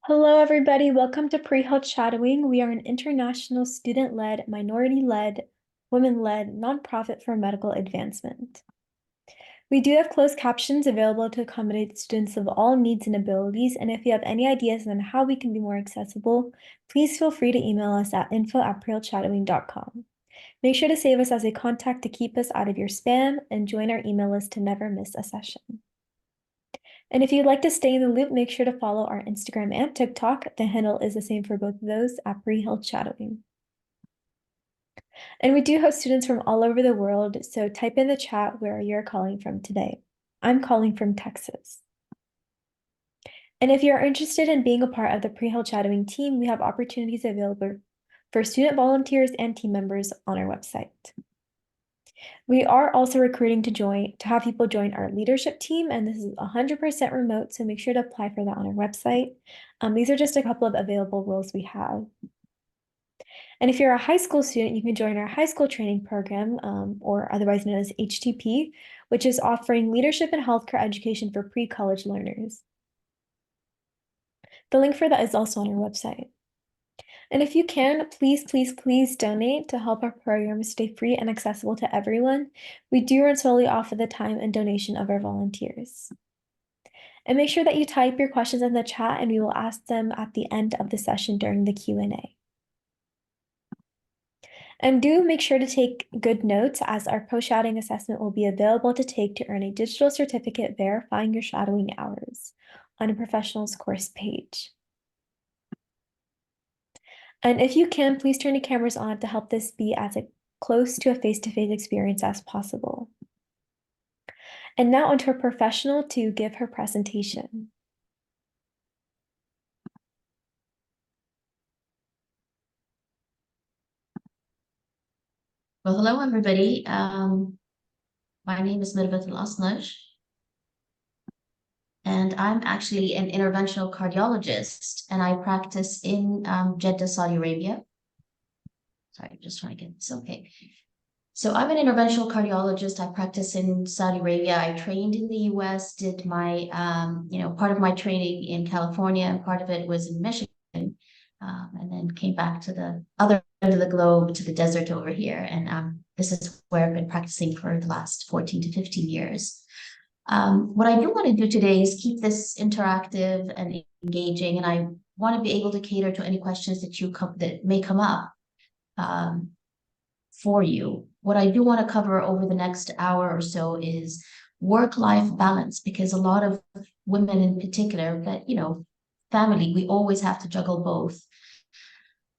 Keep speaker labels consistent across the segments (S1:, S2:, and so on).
S1: Hello, everybody. Welcome to Pre-Health Shadowing. We are an international student-led, minority-led, women-led nonprofit for medical advancement. We do have closed captions available to accommodate students of all needs and abilities, and if you have any ideas on how we can be more accessible, please feel free to email us at info@prehealthshadowing.com. Make sure to save us as a contact to keep us out of your spam and join our email list to never miss a session. And if you'd like to stay in the loop, make sure to follow our Instagram and TikTok. The handle is the same for both of those at Pre-Health Shadowing. And we do host students from all over the world, so type in the chat where you're calling from today. I'm calling from Texas. And if you're interested in being a part of the Pre-Health Shadowing team, we have opportunities available for student volunteers and team members on our website. We are also recruiting to have people join our leadership team, and this is 100% remote, so make sure to apply for that on our website. These are just a couple of available roles we have. And if you're a high school student, you can join our high school training program, or otherwise known as HTP, which is offering leadership and healthcare education for pre-college learners. The link for that is also on our website. And if you can, please donate to help our programs stay free and accessible to everyone. We do run solely off of the time and donation of our volunteers. And make sure that you type your questions in the chat and we will ask them at the end of the session during the Q&A. And do make sure to take good notes as our post-shadowing assessment will be available to take to earn a digital certificate verifying your shadowing hours on a professional's course page. And if you can, please turn your cameras on to help this be as close to a face-to-face experience as possible. And now onto a professional to give her presentation.
S2: Well, hello, everybody. My name is Mirvat Alasnag, and I'm actually an interventional cardiologist, and I practice in Jeddah, Saudi Arabia. Sorry, I'm just trying to get this okay. So I'm an interventional cardiologist. I practice in Saudi Arabia. I trained in the US, did my, part of my training in California, and part of it was in Michigan, and then came back to the other end of the globe, to the desert over here. And this is where I've been practicing for the last 14 to 15 years. What I do want to do today is keep this interactive and engaging, and I want to be able to cater to any questions that may come up for you. What I do want to cover over the next hour or so is work-life balance, because a lot of women in particular, but family, we always have to juggle both.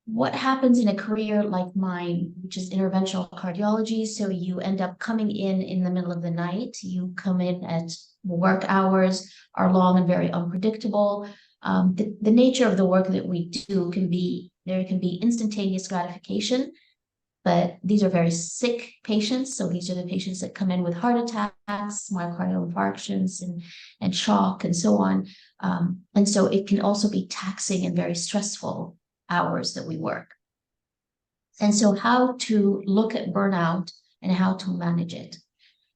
S2: What happens in a career like mine, which is interventional cardiology? So you end up coming in the middle of the night. You come in at work hours are long and very unpredictable. The nature of the work that we do there can be instantaneous gratification, but these are very sick patients. So these are the patients that come in with heart attacks, myocardial infarctions, and shock, and so on. And so it can also be taxing and very stressful hours that we work. And so how to look at burnout and how to manage it.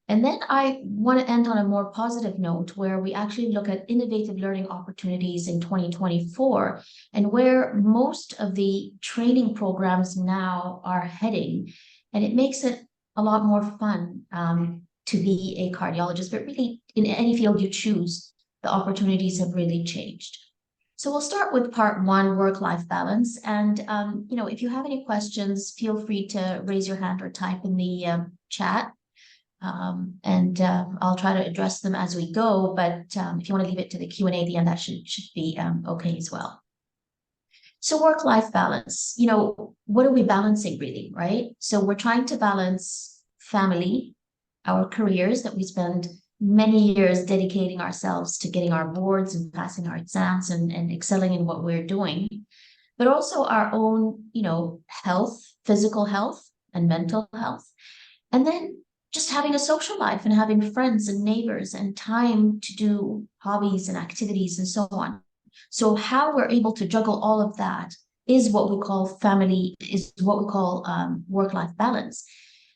S2: And then I want to end on a more positive note where we actually look at innovative learning opportunities in 2024 and where most of the training programs now are heading. And it makes it a lot more fun to be a cardiologist, but really in any field you choose, the opportunities have really changed. So we'll start with part one, work-life balance. And, if you have any questions, feel free to raise your hand or type in the chat. I'll try to address them as we go, but if you want to leave it to the Q&A at the end, that should be okay as well. So work-life balance, what are we balancing really, right? So we're trying to balance family, our careers that we spend many years dedicating ourselves to getting our boards and passing our exams and excelling in what we're doing, but also our own, health, physical health and mental health. And then just having a social life and having friends and neighbors and time to do hobbies and activities and so on. So how we're able to juggle all of that is what we call work-life balance.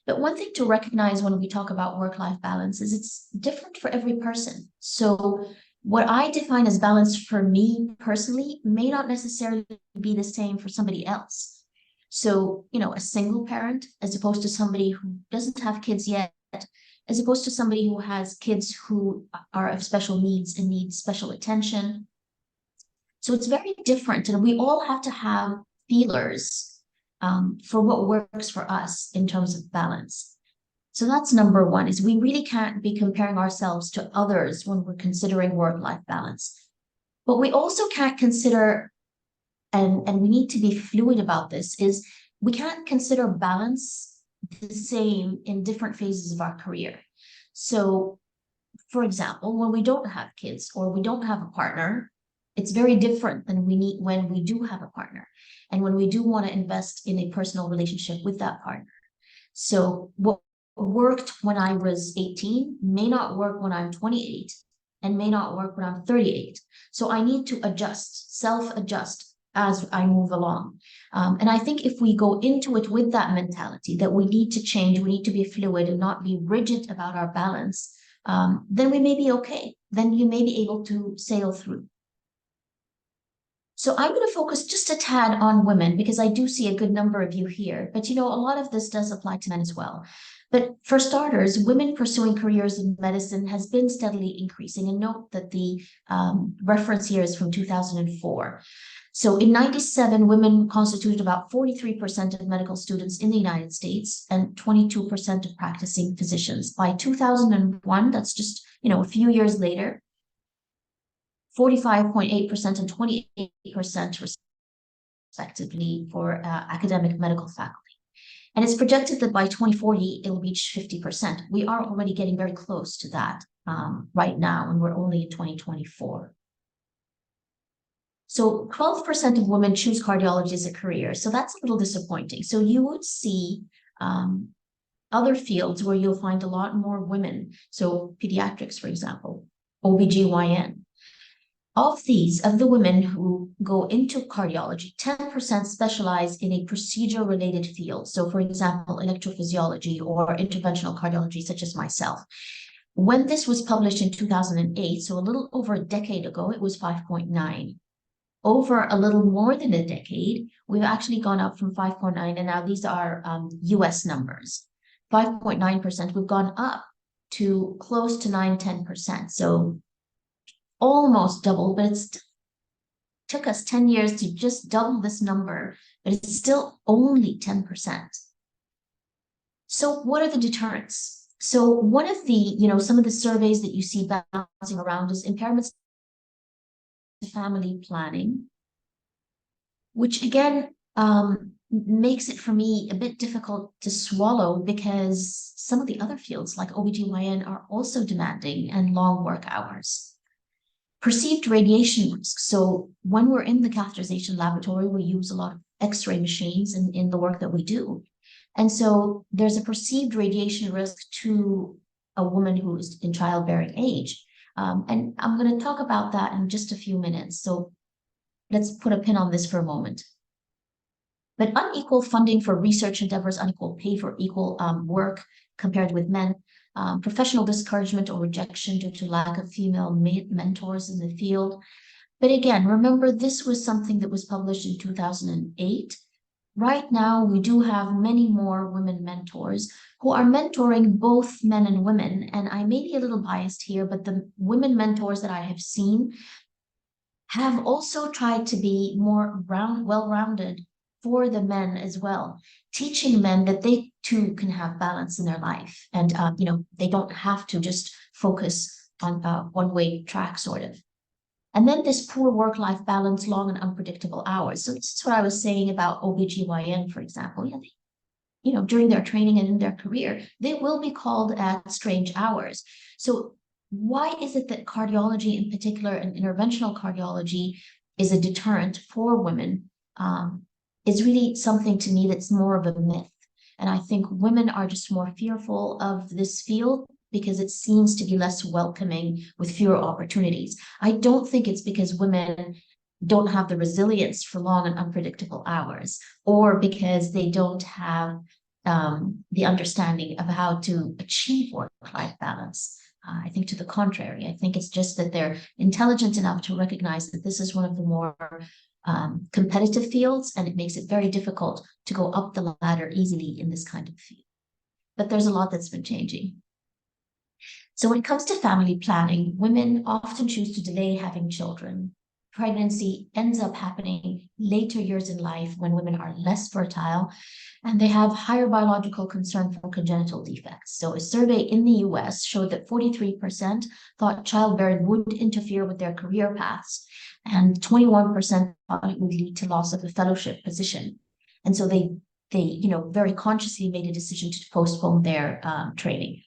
S2: But one thing to recognize when we talk about work-life balance is it's different for every person. So What I define as balance for me personally may not necessarily be the same for somebody else. So, a single parent, as opposed to somebody who doesn't have kids yet, as opposed to somebody who has kids who are of special needs and need special attention. So it's very different. And we all have to have feelers for what works for us in terms of balance. So that's number one, is we really can't be comparing ourselves to others when we're considering work-life balance. But we also can't consider, and we need to be fluid about this, is we can't consider balance the same in different phases of our career. So, for example, when we don't have kids or we don't have a partner, it's very different than we need when we do have a partner and when we do want to invest in a personal relationship with that partner. So what worked when I was 18 may not work when I'm 28 and may not work when I'm 38. So I need to adjust, self-adjust as I move along. And I think if we go into it with that mentality that we need to change, we need to be fluid and not be rigid about our balance, then we may be okay. Then you may be able to sail through. So I'm going to focus just a tad on women because I do see a good number of you here. But a lot of this does apply to men as well. But for starters, women pursuing careers in medicine has been steadily increasing. And note that the reference here is from 2004. So in 97, women constituted about 43% of medical students in the United States and 22% of practicing physicians. By 2001, that's just, a few years later, 45.8% and 28% respectively for academic medical faculty. And it's projected that by 2040, it'll reach 50%. We are already getting very close to that right now, and we're only in 2024. So 12% of women choose cardiology as a career. So that's a little disappointing. So you would see other fields where you'll find a lot more women. So pediatrics, for example, OBGYN. Of the women who go into cardiology, 10% specialize in a procedure-related field. So, for example, electrophysiology or interventional cardiology, such as myself. When this was published in 2008, so a little over a decade ago, it was 5.9. Over a little more than a decade, we've actually gone up from 5.9, and now these are US numbers. 5.9%, we've gone up to close to 9-10%. So almost double, but it took us 10 years to just double this number, but it's still only 10%. So what are the deterrents? So one of the, some of the surveys that you see bouncing around is impairments to family planning, which again makes it for me a bit difficult to swallow because some of the other fields like OBGYN are also demanding and long work hours. Perceived radiation risks. So when we're in the catheterization laboratory, we use a lot of X-ray machines in the work that we do. And so there's a perceived radiation risk to a woman who is in childbearing age. And I'm going to talk about that in just a few minutes. So let's put a pin on this for a moment. But unequal funding for research endeavors, unequal pay for equal work compared with men, professional discouragement or rejection due to lack of female mentors in the field. But again, remember, this was something that was published in 2008. Right now, we do have many more women mentors who are mentoring both men and women. And I may be a little biased here, but the women mentors that I have seen have also tried to be more well-rounded for the men as well, teaching men that they too can have balance in their life. And, they don't have to just focus on a one-way track, sort of. And then this poor work-life balance, long and unpredictable hours. So this is what I was saying about OBGYN, for example. Yeah, during their training and in their career, they will be called at strange hours. So why is it that cardiology in particular and interventional cardiology is a deterrent for women? Is really something to me that's more of a myth. And I think women are just more fearful of this field because it seems to be less welcoming with fewer opportunities. I don't think it's because women don't have the resilience for long and unpredictable hours, or because they don't have the understanding of how to achieve work-life balance. I think to the contrary, I think it's just that they're intelligent enough to recognize that this is one of the more competitive fields, and it makes it very difficult to go up the ladder easily in this kind of field. But there's a lot that's been changing. So when it comes to family planning, women often choose to delay having children. Pregnancy ends up happening later years in life when women are less fertile and they have higher biological concern for congenital defects. So a survey in the US showed that 43% thought childbearing would interfere with their career paths, and 21% thought it would lead to loss of a fellowship position. And so they very consciously made a decision to postpone their training.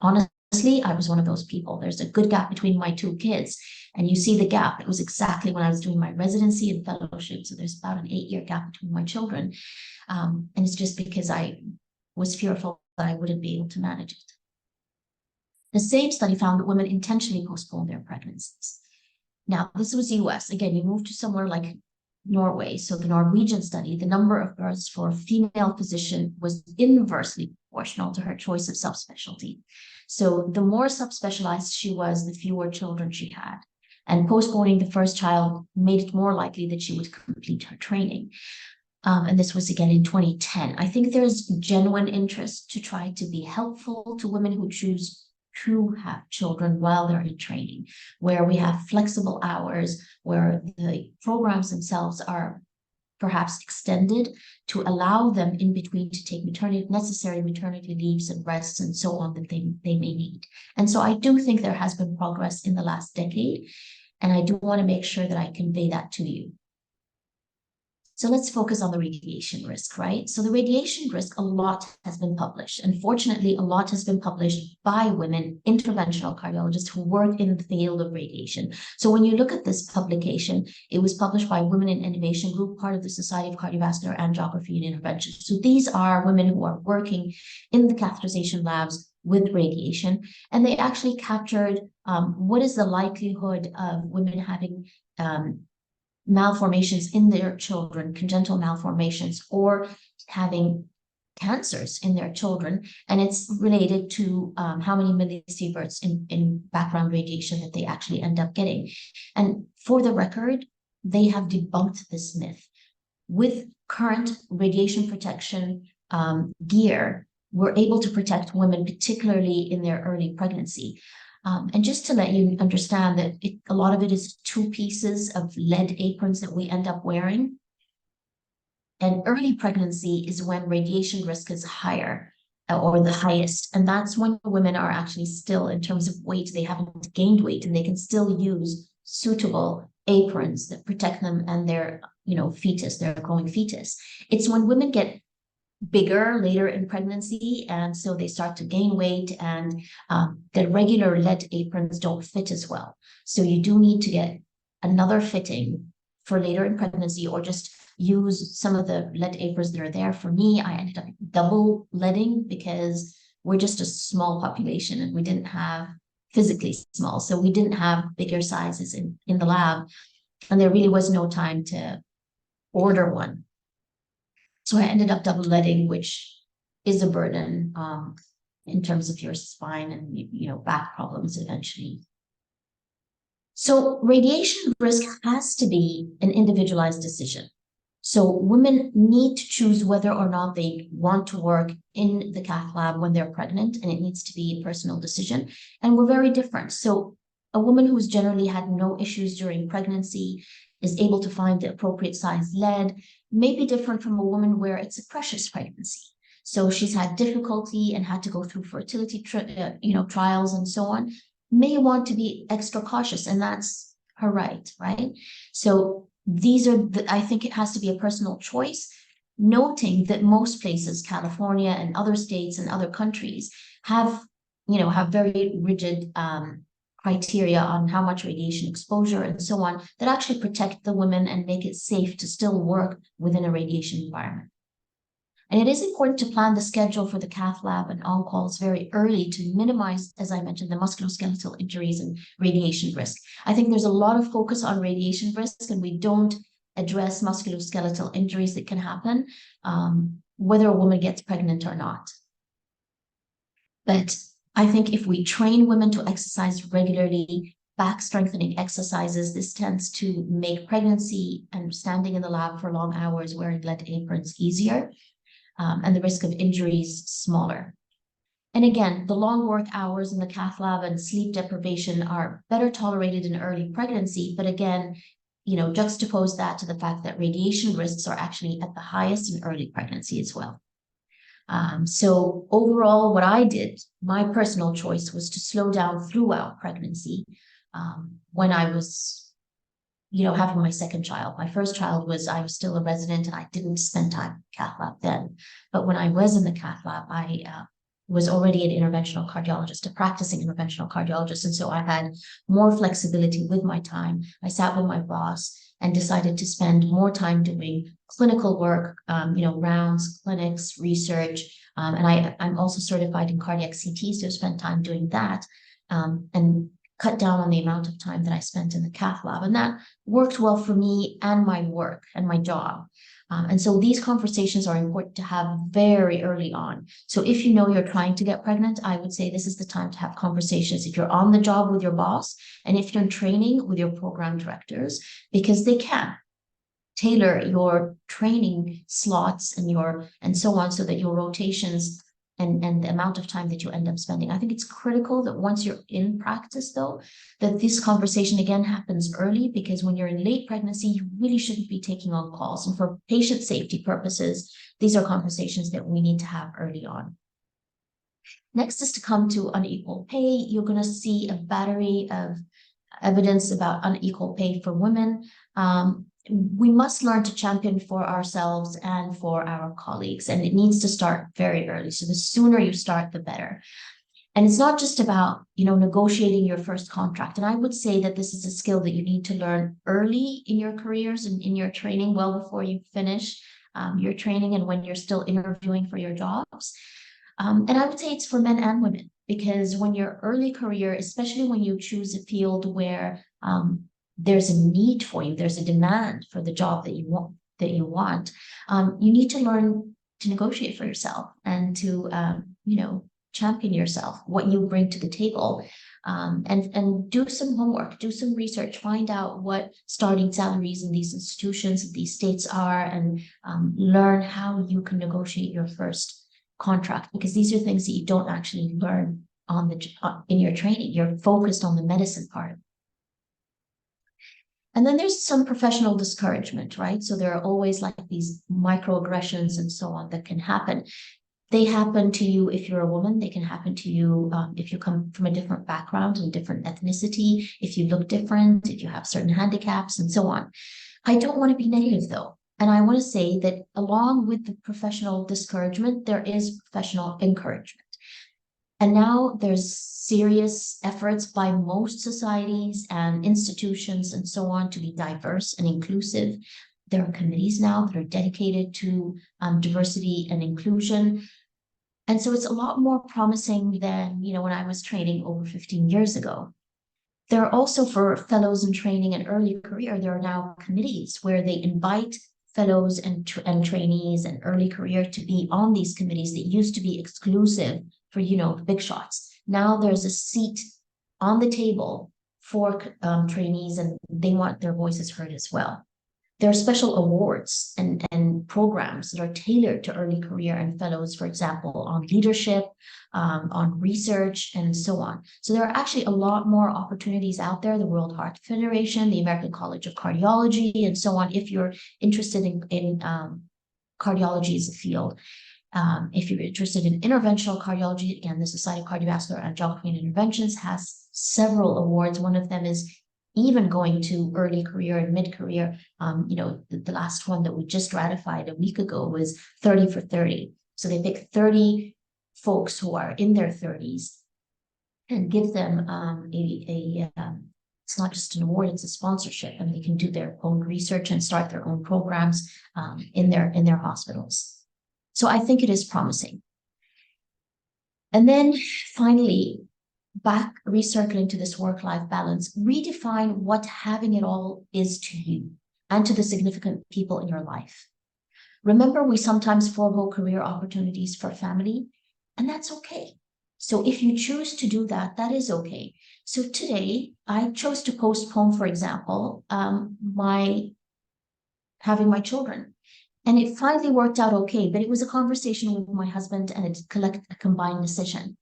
S2: Honestly, I was one of those people. There's a good gap between my two kids. And you see the gap. It was exactly when I was doing my residency and fellowship. So there's about an 8-year gap between my children. And it's just because I was fearful that I wouldn't be able to manage it. The same study found that women intentionally postponed their pregnancies. Now, this was US. Again, you move to somewhere like Norway. So the Norwegian study, the number of births for a female physician was inversely proportional to her choice of subspecialty. So the more subspecialized she was, the fewer children she had. And postponing the first child made it more likely that she would complete her training. And this was again in 2010. I think there's genuine interest to try to be helpful to women who choose to have children while they're in training, where we have flexible hours, where the programs themselves are perhaps extended to allow them in between to take necessary maternity leaves and rests and so on that they may need. And so I do think there has been progress in the last decade, and I do want to make sure that I convey that to you. So let's focus on the radiation risk, right? So the radiation risk, a lot has been published. Unfortunately, a lot has been published by women, interventional cardiologists who work in the field of radiation. So when you look at this publication, it was published by Women in Innovation Group, part of the Society of Cardiovascular Angiography and Intervention. So these are women who are working in the catheterization labs with radiation, and they actually captured what is the likelihood of women having malformations in their children, congenital malformations, or having cancers in their children. And it's related to how many millisieverts in background radiation that they actually end up getting. And for the record, they have debunked this myth. With current radiation protection gear, we're able to protect women, particularly in their early pregnancy. And just to let you understand that a lot of it is 2 pieces of lead aprons that we end up wearing. And early pregnancy is when radiation risk is higher or the highest. And that's when women are actually still, in terms of weight, they haven't gained weight and they can still use suitable aprons that protect them and their, fetus, their growing fetus. It's when women get bigger later in pregnancy, and so they start to gain weight, and the regular lead aprons don't fit as well. So you do need to get another fitting for later in pregnancy, or just use some of the lead aprons that are there. For me, I ended up double leading because we're just a small population and we didn't have physically small, so we didn't have bigger sizes in the lab, and there really was no time to order one. So I ended up double leading, which is a burden in terms of your spine and back problems eventually. So radiation risk has to be an individualized decision. So women need to choose whether or not they want to work in the cath lab when they're pregnant, and it needs to be a personal decision. And we're very different. So a woman who's generally had no issues during pregnancy is able to find the appropriate size lead, may be different from a woman where it's a precious pregnancy. So she's had difficulty and had to go through fertility trials and so on, may want to be extra cautious, and that's her right? So these are, I think it has to be a personal choice, noting that most places, California and other states and other countries, have very rigid criteria on how much radiation exposure and so on that actually protect the women and make it safe to still work within a radiation environment. And it is important to plan the schedule for the cath lab and on-calls very early to minimize, as I mentioned, the musculoskeletal injuries and radiation risk. I think there's a lot of focus on radiation risk, and we don't address musculoskeletal injuries that can happen, whether a woman gets pregnant or not. But I think if we train women to exercise regularly, back strengthening exercises, this tends to make pregnancy and standing in the lab for long hours wearing lead aprons easier, and the risk of injuries smaller. And again, the long work hours in the cath lab and sleep deprivation are better tolerated in early pregnancy. But again, juxtapose that to the fact that radiation risks are actually at the highest in early pregnancy as well. So overall, what I did, my personal choice was to slow down throughout pregnancy. When I was, having my second child. My first child I was still a resident and I didn't spend time in the cath lab then. But when I was in the cath lab, I was already an interventional cardiologist, a practicing interventional cardiologist. And so I had more flexibility with my time. I sat with my boss and decided to spend more time doing clinical work, rounds, clinics, research. And I'm also certified in cardiac CT, so I spent time doing that, and cut down on the amount of time that I spent in the cath lab. And that worked well for me and my work and my job. And so these conversations are important to have very early on. So if you know you're trying to get pregnant, I would say this is the time to have conversations if you're on the job with your boss and if you're in training with your program directors, because they can tailor your training slots and so on so that your rotations and the amount of time that you end up spending. I think it's critical that once you're in practice, though, that this conversation again happens early, because when you're in late pregnancy, you really shouldn't be taking on calls. And for patient safety purposes, these are conversations that we need to have early on. Next is to come to unequal pay. You're going to see a battery of evidence about unequal pay for women. We must learn to champion for ourselves and for our colleagues, and it needs to start very early. So the sooner you start, the better. And it's not just about, negotiating your first contract. And I would say that this is a skill that you need to learn early in your careers and in your training, well before you finish your training and when you're still interviewing for your jobs. And I would say it's for men and women, because when your early career, especially when you choose a field where there's a need for you, there's a demand for the job that you want, you need to learn to negotiate for yourself and to, champion yourself, what you bring to the table, and do some homework, do some research, find out what starting salaries in these institutions, these states are, and learn how you can negotiate your first contract, because these are things that you don't actually learn in your training. You're focused on the medicine part of it. And then there's some professional discouragement, right? So there are always like these microaggressions and so on that can happen. They happen to you if you're a woman. They can happen to you if you come from a different background and different ethnicity, if you look different, if you have certain handicaps and so on. I don't want to be negative though. And I want to say that along with the professional discouragement, there is professional encouragement. And now there's serious efforts by most societies and institutions and so on to be diverse and inclusive. There are committees now that are dedicated to diversity and inclusion. And so it's a lot more promising than, when I was training over 15 years ago. There are also, for fellows in training and early career, there are now committees where they invite fellows and trainees and early career to be on these committees that used to be exclusive for, big shots. Now there's a seat on the table for trainees, and they want their voices heard as well. There are special awards and programs that are tailored to early career and fellows, for example, on leadership, on research, and so on. So there are actually a lot more opportunities out there, the World Heart Federation, the American College of Cardiology, and so on, if you're interested in cardiology as a field. If you're interested in interventional cardiology, again, the Society of Cardiovascular Angiography and Interventions has several awards. One of them is even going to early career and mid-career. The last one that we just ratified a week ago was 30 for 30. So they pick 30 folks who are in their 30s and give them it's not just an award, it's a sponsorship, and they can do their own research and start their own programs in their hospitals. So I think it is promising. And then finally, back recircling to this work-life balance, redefine what having it all is to you and to the significant people in your life. Remember, we sometimes forego career opportunities for family, and that's okay. So if you choose to do that, that is okay. So today I chose to postpone, for example, my having my children. And it finally worked out okay, but it was a conversation with my husband and a combined decision.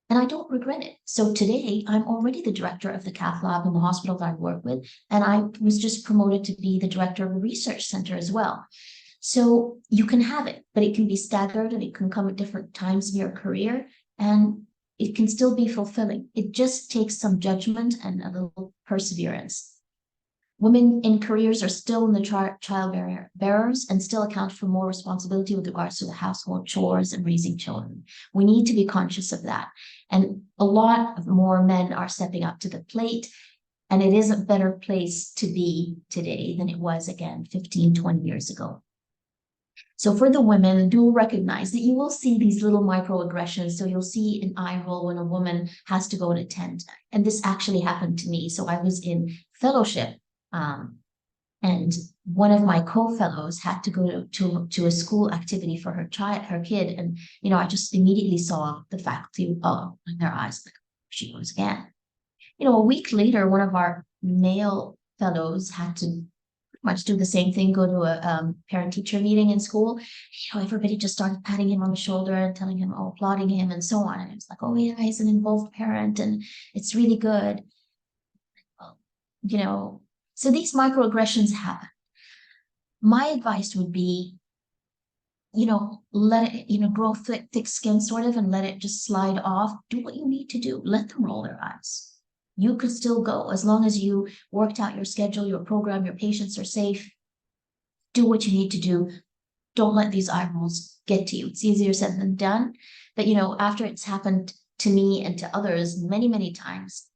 S2: And I don't regret it. So today I'm already the director of the cath lab in the hospital that I work with. And I was just promoted to be the director of a research center as well. So you can have it, but it can be staggered and it can come at different times in your career and it can still be fulfilling. It just takes some judgment and a little perseverance. Women in careers are still in the child bearers and still account for more responsibility with regards to the household chores and raising children. We need to be conscious of that. And a lot of more men are stepping up to the plate. And it is a better place to be today than it was, again, 15, 20 years ago. So for the women, do recognize that you will see these little microaggressions. So you'll see an eye roll when a woman has to go and attend. And this actually happened to me. So I was in fellowship, and one of my co-fellows had to go to a school activity for her kid. And, I just immediately saw the faculty, in their eyes, like, she goes again. A week later, one of our male fellows had to much do the same thing, go to a parent-teacher meeting in school. Everybody just started patting him on the shoulder and telling him, oh, applauding him and so on. And it was like, oh yeah, he's an involved parent and it's really good. Well, so these microaggressions happen. My advice would be, let it, grow thick skin sort of and let it just slide off. Do what you need to do. Let them roll their eyes. You could still go as long as you worked out your schedule, your program, your patients are safe. Do what you need to do. Don't let these eye rolls get to you. It's easier said than done. But, after it's happened to me and to others many, many times,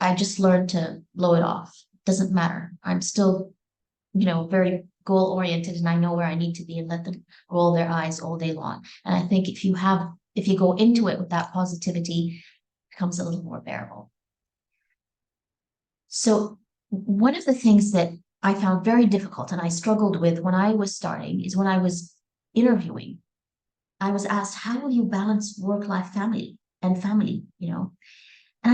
S2: I just learned to blow it off. Doesn't matter. I'm still, very goal oriented and I know where I need to be and let them roll their eyes all day long. And I think if you go into it with that positivity, it becomes a little more bearable. So one of the things that I found very difficult and I struggled with when I was starting is when I was interviewing, I was asked, how will you balance work-life family? And I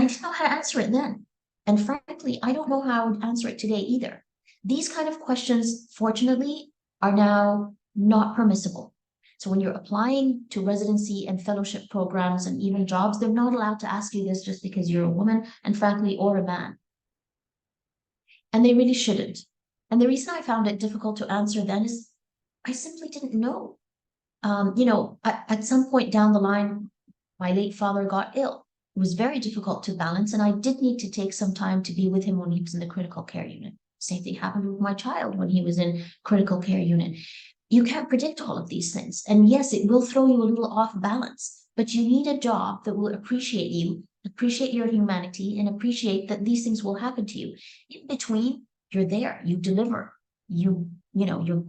S2: didn't know how to answer it then. And frankly, I don't know how I would answer it today either. These kind of questions, fortunately, are now not permissible. So when you're applying to residency and fellowship programs and even jobs, they're not allowed to ask you this just because you're a woman and frankly, or a man. And they really shouldn't. And the reason I found it difficult to answer then is I simply didn't know. At some point down the line, my late father got ill. It was very difficult to balance, and I did need to take some time to be with him when he was in the critical care unit. Same thing happened with my child when he was in critical care unit. You can't predict all of these things. And yes, it will throw you a little off balance, but you need a job that will appreciate you, appreciate your humanity, and appreciate that these things will happen to you. In between, you're there, you deliver, you're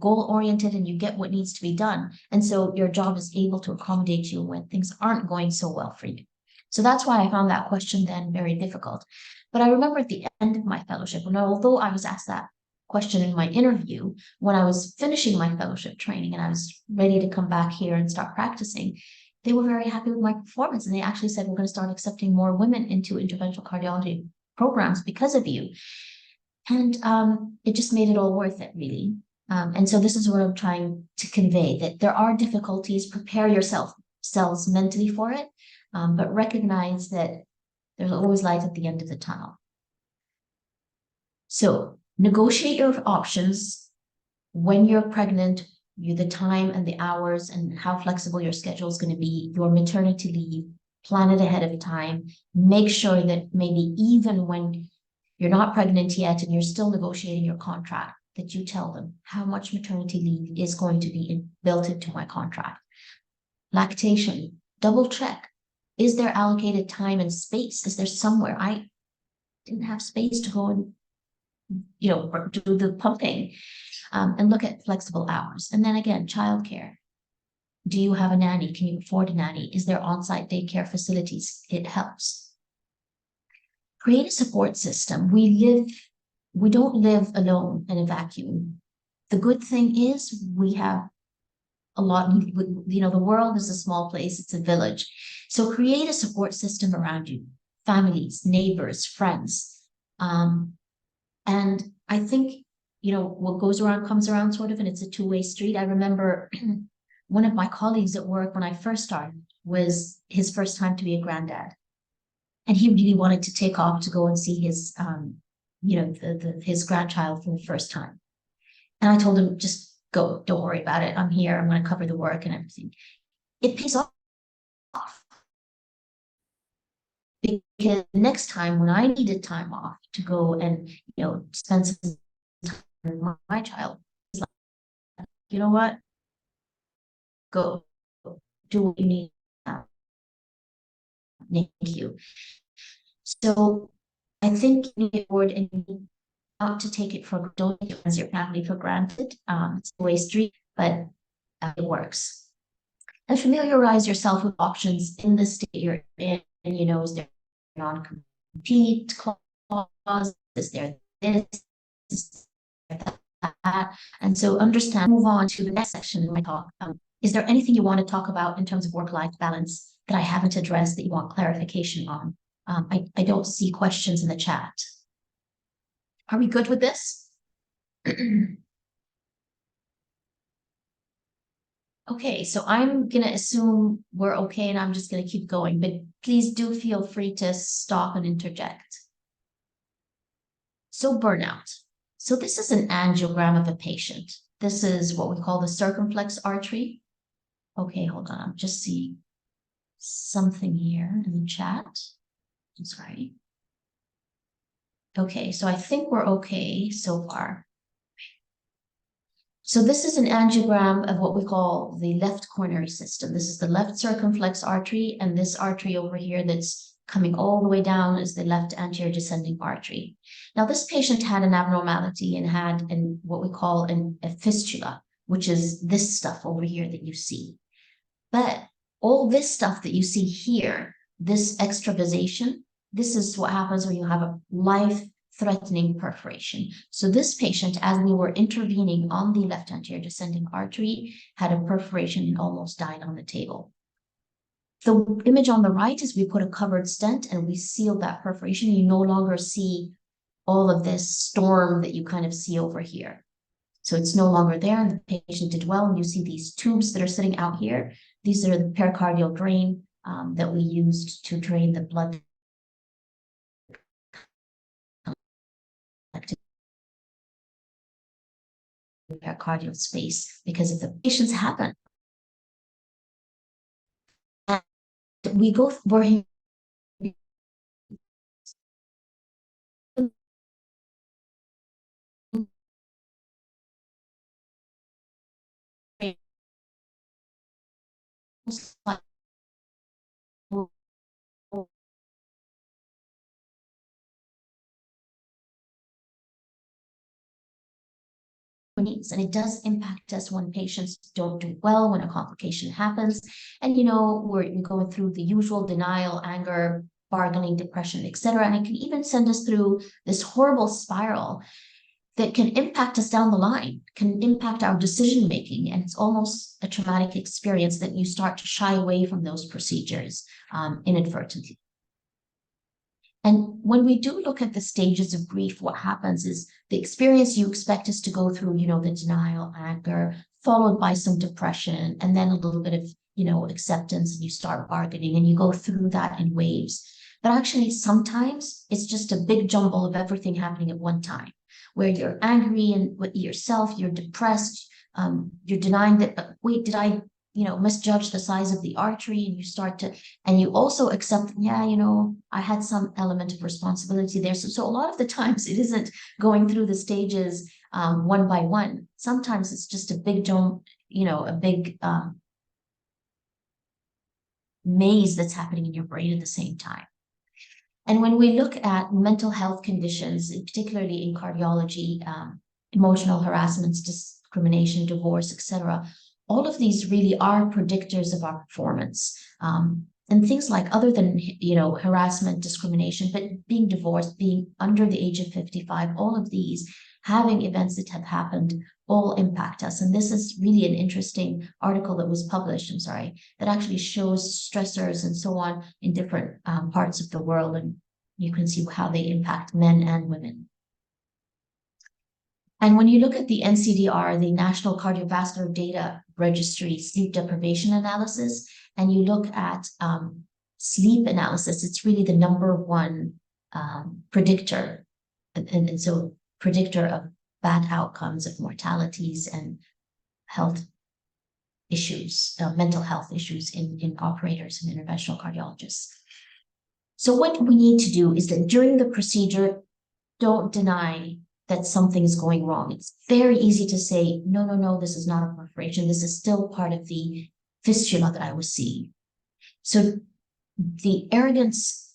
S2: goal oriented and you get what needs to be done. And so your job is able to accommodate you when things aren't going so well for you. So that's why I found that question then very difficult. But I remember at the end of my fellowship, and although I was asked that question in my interview, when I was finishing my fellowship training and I was ready to come back here and start practicing, they were very happy with my performance. And they actually said, we're going to start accepting more women into interventional cardiology programs because of you. And it just made it all worth it, really. And so this is what I'm trying to convey, that there are difficulties. Prepare yourselves mentally for it, but recognize that there's always light at the end of the tunnel. So negotiate your options when you're pregnant, the time and the hours and how flexible your schedule is going to be, your maternity leave, plan it ahead of time. Make sure that maybe even when you're not pregnant yet and you're still negotiating your contract, that you tell them how much maternity leave is going to be built into my contract. Lactation, double check. Is there allocated time and space? Is there somewhere I didn't have space to go and, do the pumping, and look at flexible hours. And then again, childcare. Do you have a nanny? Can you afford a nanny? Is there on-site daycare facilities? It helps. Create a support system. We don't live alone in a vacuum. The good thing is we have a lot. The world is a small place, it's a village. So create a support system around you, families, neighbors, friends. Um, and I think, what goes around comes around sort of, and it's a two-way street. I remember one of my colleagues at work when I first started was his first time to be a granddad. And he really wanted to take off to go and see his, his grandchild for the first time. And I told him, just go, don't worry about it. I'm here. I'm going to cover the work and everything. It pays off because next time when I needed time off to go and, spend some time with my child, it's like, you know what? Go do what you need. Thank you. So I think you need board and not to take it for don't take it as your family for granted. It's a way street, but it works. And familiarize yourself with options in the state you're in. And is there non-compete clause? Is there this? Is there that? And so understand. Move on to the next section of my talk. Is there anything you want to talk about in terms of work-life balance that I haven't addressed that you want clarification on? I don't see questions in the chat. Are we good with this? Okay, so I'm going to assume we're okay and I'm just going to keep going, but please do feel free to stop and interject. So burnout. So this is an angiogram of a patient. This is what we call the circumflex artery. Okay, hold on. I'm just seeing something here in the chat. I'm sorry. Okay, so I think we're okay so far. So this is an angiogram of what we call the left coronary system. This is the left circumflex artery, and this artery over here that's coming all the way down is the left anterior descending artery. Now, this patient had an abnormality and had what we call a fistula, which is this stuff over here that you see. But all this stuff that you see here, this extravasation, this is what happens when you have a life-threatening perforation. So this patient, as we were intervening on the left anterior descending artery, had a perforation and almost died on the table. The image on the right is we put a covered stent and we sealed that perforation. You no longer see all of this storm that you kind of see over here. So it's no longer there, and the patient did well. And you see these tubes that are sitting out here. These are the pericardial drain that we used to drain the blood pericardial space, because if the patients happen, and we go, we're and it does impact us when patients don't do well, when a complication happens. And we're going through the usual denial, anger, bargaining, depression, etc. And it can even send us through this horrible spiral that can impact us down the line, can impact our decision making. And it's almost a traumatic experience that you start to shy away from those procedures inadvertently. And when we do look at the stages of grief, what happens is the experience you expect us to go through, the denial, anger, followed by some depression, and then a little bit of, acceptance, and you start bargaining, and you go through that in waves. But actually, sometimes it's just a big jumble of everything happening at one time, where you're angry and with yourself, you're depressed, you're denying that, wait, did I misjudge the size of the artery, and you start to, and you also accept, I had some element of responsibility there. So a lot of the times it isn't going through the stages one by one. Sometimes it's just a big jump, a big maze that's happening in your brain at the same time. And when we look at mental health conditions, particularly in cardiology, emotional harassments, discrimination, divorce, etc., all of these really are predictors of our performance. And things like, other than, harassment, discrimination, but being divorced, being under the age of 55, all of these having events that have happened all impact us. And this is really an interesting article that was published, I'm sorry, that actually shows stressors and so on in different parts of the world. And you can see how they impact men and women. And when you look at the NCDR, the National Cardiovascular Data Registry sleep deprivation analysis, and you look at sleep analysis, it's really the number one predictor. And so predictor of bad outcomes, of mortalities and health issues, mental health issues in operators and interventional cardiologists. So what we need to do is that during the procedure, don't deny that something is going wrong. It's very easy to say, no, no, no, this is not a perforation. This is still part of the fistula that I was seeing. So the arrogance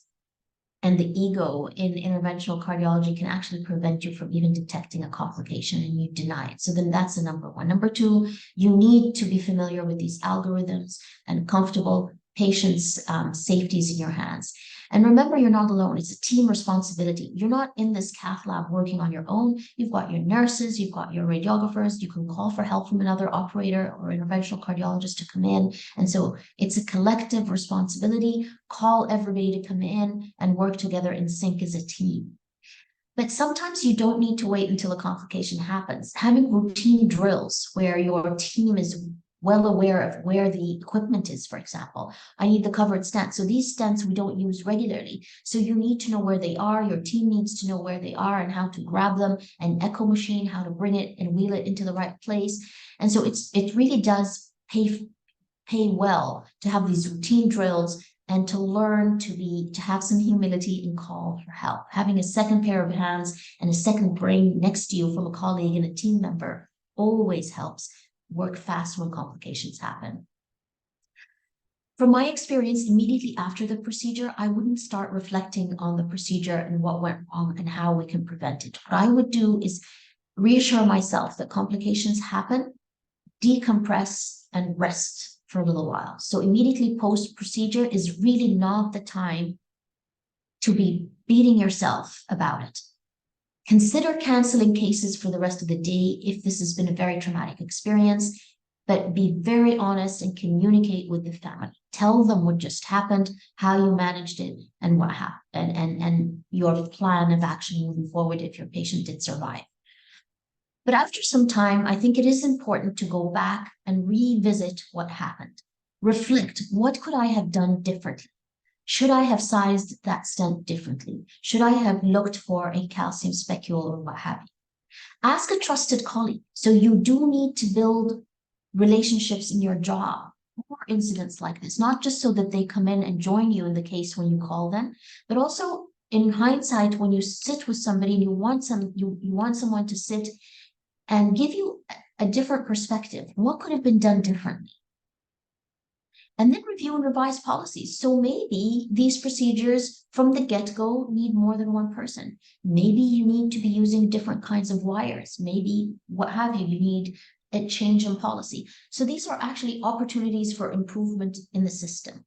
S2: and the ego in interventional cardiology can actually prevent you from even detecting a complication, and you deny it. So then that's the number one. Number two, you need to be familiar with these algorithms and comfortable patients' safeties in your hands. And remember, you're not alone. It's a team responsibility. You're not in this cath lab working on your own. You've got your nurses, you've got your radiographers. You can call for help from another operator or interventional cardiologist to come in. And so it's a collective responsibility. Call everybody to come in and work together in sync as a team. But sometimes you don't need to wait until a complication happens. Having routine drills where your team is well aware of where the equipment is, for example. I need the covered stent. So these stents we don't use regularly. So you need to know where they are. Your team needs to know where they are and how to grab them, an echo machine, how to bring it and wheel it into the right place. And so it really does pay well to have these routine drills and to learn to have some humility and call for help. Having a second pair of hands and a second brain next to you from a colleague and a team member always helps. Work fast when complications happen. From my experience, immediately after the procedure, I wouldn't start reflecting on the procedure and what went wrong and how we can prevent it. What I would do is reassure myself that complications happen, decompress, and rest for a little while. So immediately post-procedure is really not the time to be beating yourself about it. Consider canceling cases for the rest of the day if this has been a very traumatic experience, but be very honest and communicate with the family. Tell them what just happened, how you managed it, and what happened, and your plan of action moving forward if your patient did survive. But after some time, I think it is important to go back and revisit what happened. Reflect, what could I have done differently? Should I have sized that stent differently? Should I have looked for a calcium specule or what have you? Ask a trusted colleague. So you do need to build relationships in your job for incidents like this, not just so that they come in and join you in the case when you call them, but also in hindsight, when you sit with somebody and you want someone to sit and give you a different perspective. What could have been done differently? And then review and revise policies. So maybe these procedures from the get-go need more than one person. Maybe you need to be using different kinds of wires. Maybe what have you, you need a change in policy. So these are actually opportunities for improvement in the system.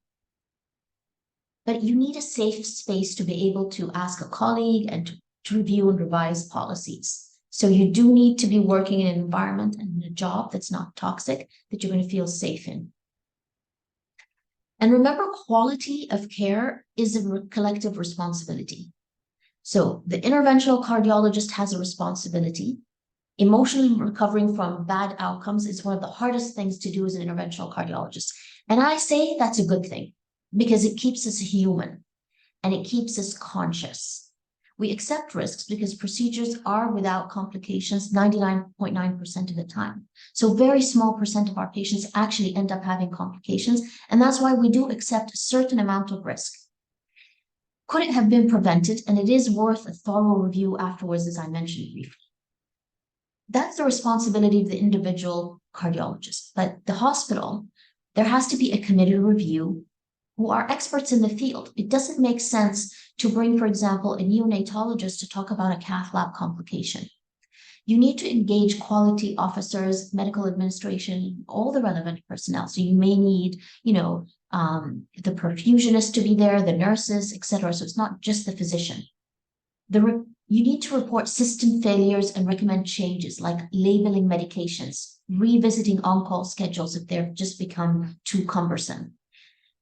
S2: But you need a safe space to be able to ask a colleague and to review and revise policies. So you do need to be working in an environment and in a job that's not toxic, that you're going to feel safe in. And remember, quality of care is a collective responsibility. So the interventional cardiologist has a responsibility. Emotionally recovering from bad outcomes is one of the hardest things to do as an interventional cardiologist. And I say that's a good thing because it keeps us human and it keeps us conscious. We accept risks because procedures are without complications 99.9% of the time. So very small percent of our patients actually end up having complications. And that's why we do accept a certain amount of risk. Could it have been prevented? And it is worth a thorough review afterwards, as I mentioned briefly. That's the responsibility of the individual cardiologist. But the hospital, there has to be a committee review who are experts in the field. It doesn't make sense to bring, for example, a neonatologist to talk about a cath lab complication. You need to engage quality officers, medical administration, all the relevant personnel. So you may need, the perfusionist to be there, the nurses, etc. So it's not just the physician. You need to report system failures and recommend changes like labeling medications, revisiting on-call schedules if they've just become too cumbersome,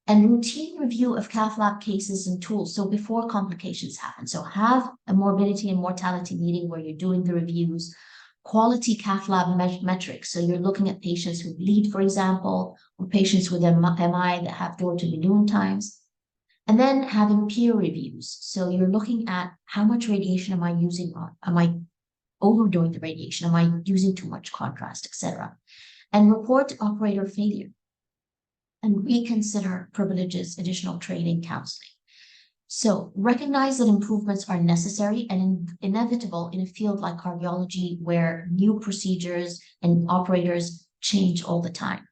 S2: and routine review of cath lab cases and tools. So before complications happen. So have a morbidity and mortality meeting where you're doing the reviews, quality cath lab metrics. So you're looking at patients who bleed, for example, or patients with MI that have door to balloon times. And then having peer reviews. So you're looking at how much radiation am I using? Am I overdoing the radiation? Am I using too much contrast, etc.? And report operator failure and reconsider privileges, additional training, counseling. So recognize that improvements are necessary and inevitable in a field like cardiology where new procedures and operators change all the time.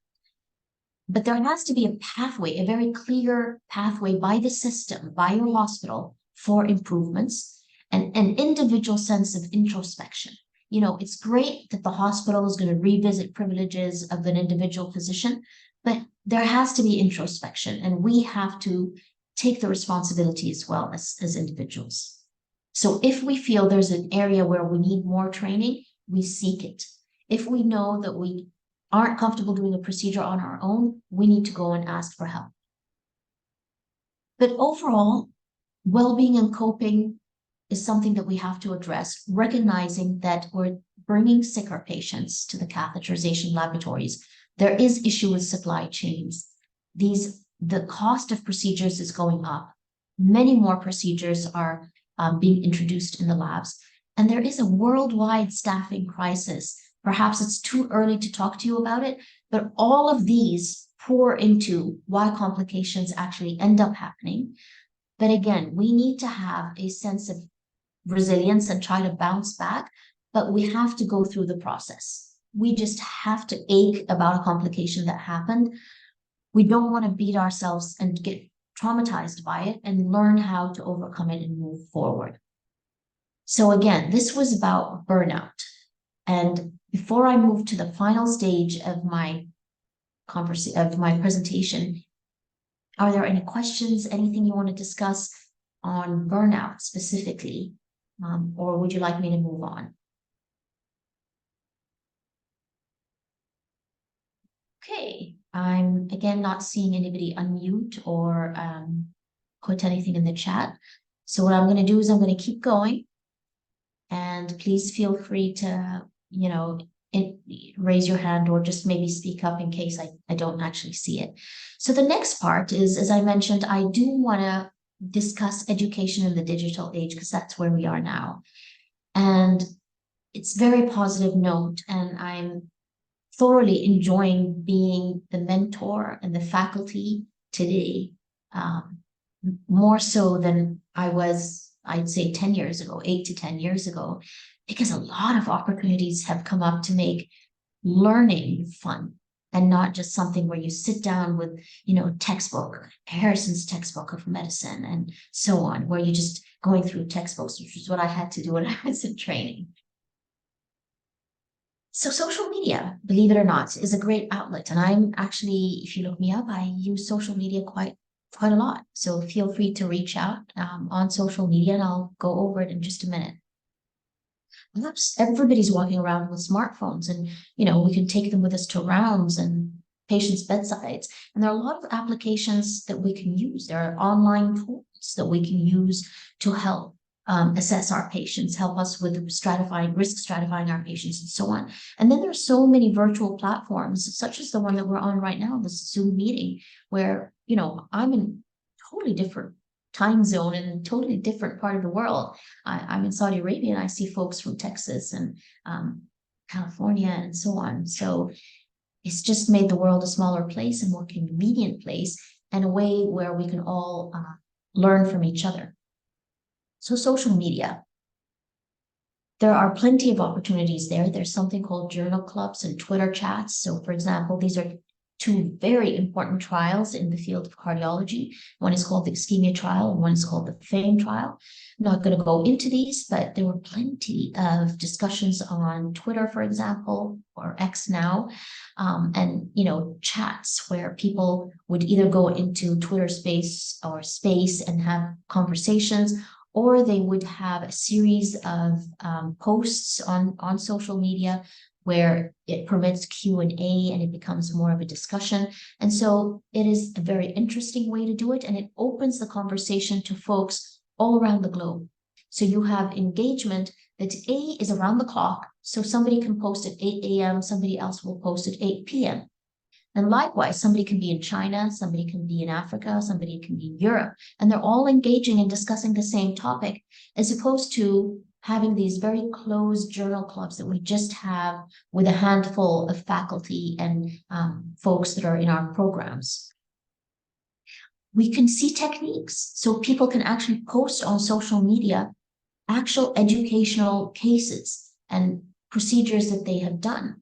S2: But there has to be a pathway, a very clear pathway by the system, by your hospital for improvements and an individual sense of introspection. You know, it's great that the hospital is going to revisit privileges of an individual physician, but there has to be introspection and we have to take the responsibility as well as individuals. So if we feel there's an area where we need more training, we seek it. If we know that we aren't comfortable doing a procedure on our own, we need to go and ask for help. But overall, well-being and coping is something that we have to address, recognizing that we're bringing sicker patients to the catheterization laboratories. There is issue with supply chains. The cost of procedures is going up. Many more procedures are being introduced in the labs. And there is a worldwide staffing crisis. Perhaps it's too early to talk to you about it, but all of these pour into why complications actually end up happening. But again, we need to have a sense of resilience and try to bounce back, but we have to go through the process. We just have to ache about a complication that happened. We don't want to beat ourselves and get traumatized by it and learn how to overcome it and move forward. So again, this was about burnout. And before I move to the final stage of my presentation, are there any questions, anything you want to discuss on burnout specifically? Or would you like me to move on? Okay, I'm again not seeing anybody unmute or put anything in the chat. So what I'm going to do is I'm going to keep going. And please feel free to, raise your hand or just maybe speak up in case I don't actually see it. So the next part is, as I mentioned, I do want to discuss education in the digital age because that's where we are now. And it's very positive note, and I'm thoroughly enjoying being the mentor and the faculty today, more so than I was, I'd say 10 years ago, 8 to 10 years ago, because a lot of opportunities have come up to make learning fun and not just something where you sit down with, textbook, Harrison's textbook of medicine and so on, where you're just going through textbooks, which is what I had to do when I was in training. So social media, believe it or not, is a great outlet. And I'm actually, if you look me up, I use social media quite a lot. So feel free to reach out on social media and I'll go over it in just a minute. Everybody's walking around with smartphones and, we can take them with us to rounds and patients' bedsides. And there are a lot of applications that we can use. There are online tools that we can use to help assess our patients, help us with risk stratifying our patients and so on. And then there are so many virtual platforms, such as the one that we're on right now, this Zoom meeting, where, I'm in totally different time zone in a totally different part of the world. I'm in Saudi Arabia and I see folks from Texas and California and so on. So it's just made the world a smaller place, a more convenient place, and a way where we can all learn from each other. So social media. There are plenty of opportunities there. There's something called journal clubs and Twitter chats. So for example, these are two very important trials in the field of cardiology. One is called the ischemia trial and one is called the FAME trial. I'm not going to go into these, but there were plenty of discussions on Twitter, for example, or X now, and, chats where people would either go into Twitter space and have conversations, or they would have a series of posts on social media where it permits Q&A and it becomes more of a discussion. And so it is a very interesting way to do it, and it opens the conversation to folks all around the globe. So you have engagement that is around the clock. So somebody can post at 8 a.m., somebody else will post at 8 p.m. And likewise, somebody can be in China, somebody can be in Africa, somebody can be in Europe, and they're all engaging and discussing the same topic, as opposed to having these very closed journal clubs that we just have with a handful of faculty and folks that are in our programs. We can see techniques, so people can actually post on social media actual educational cases and procedures that they have done.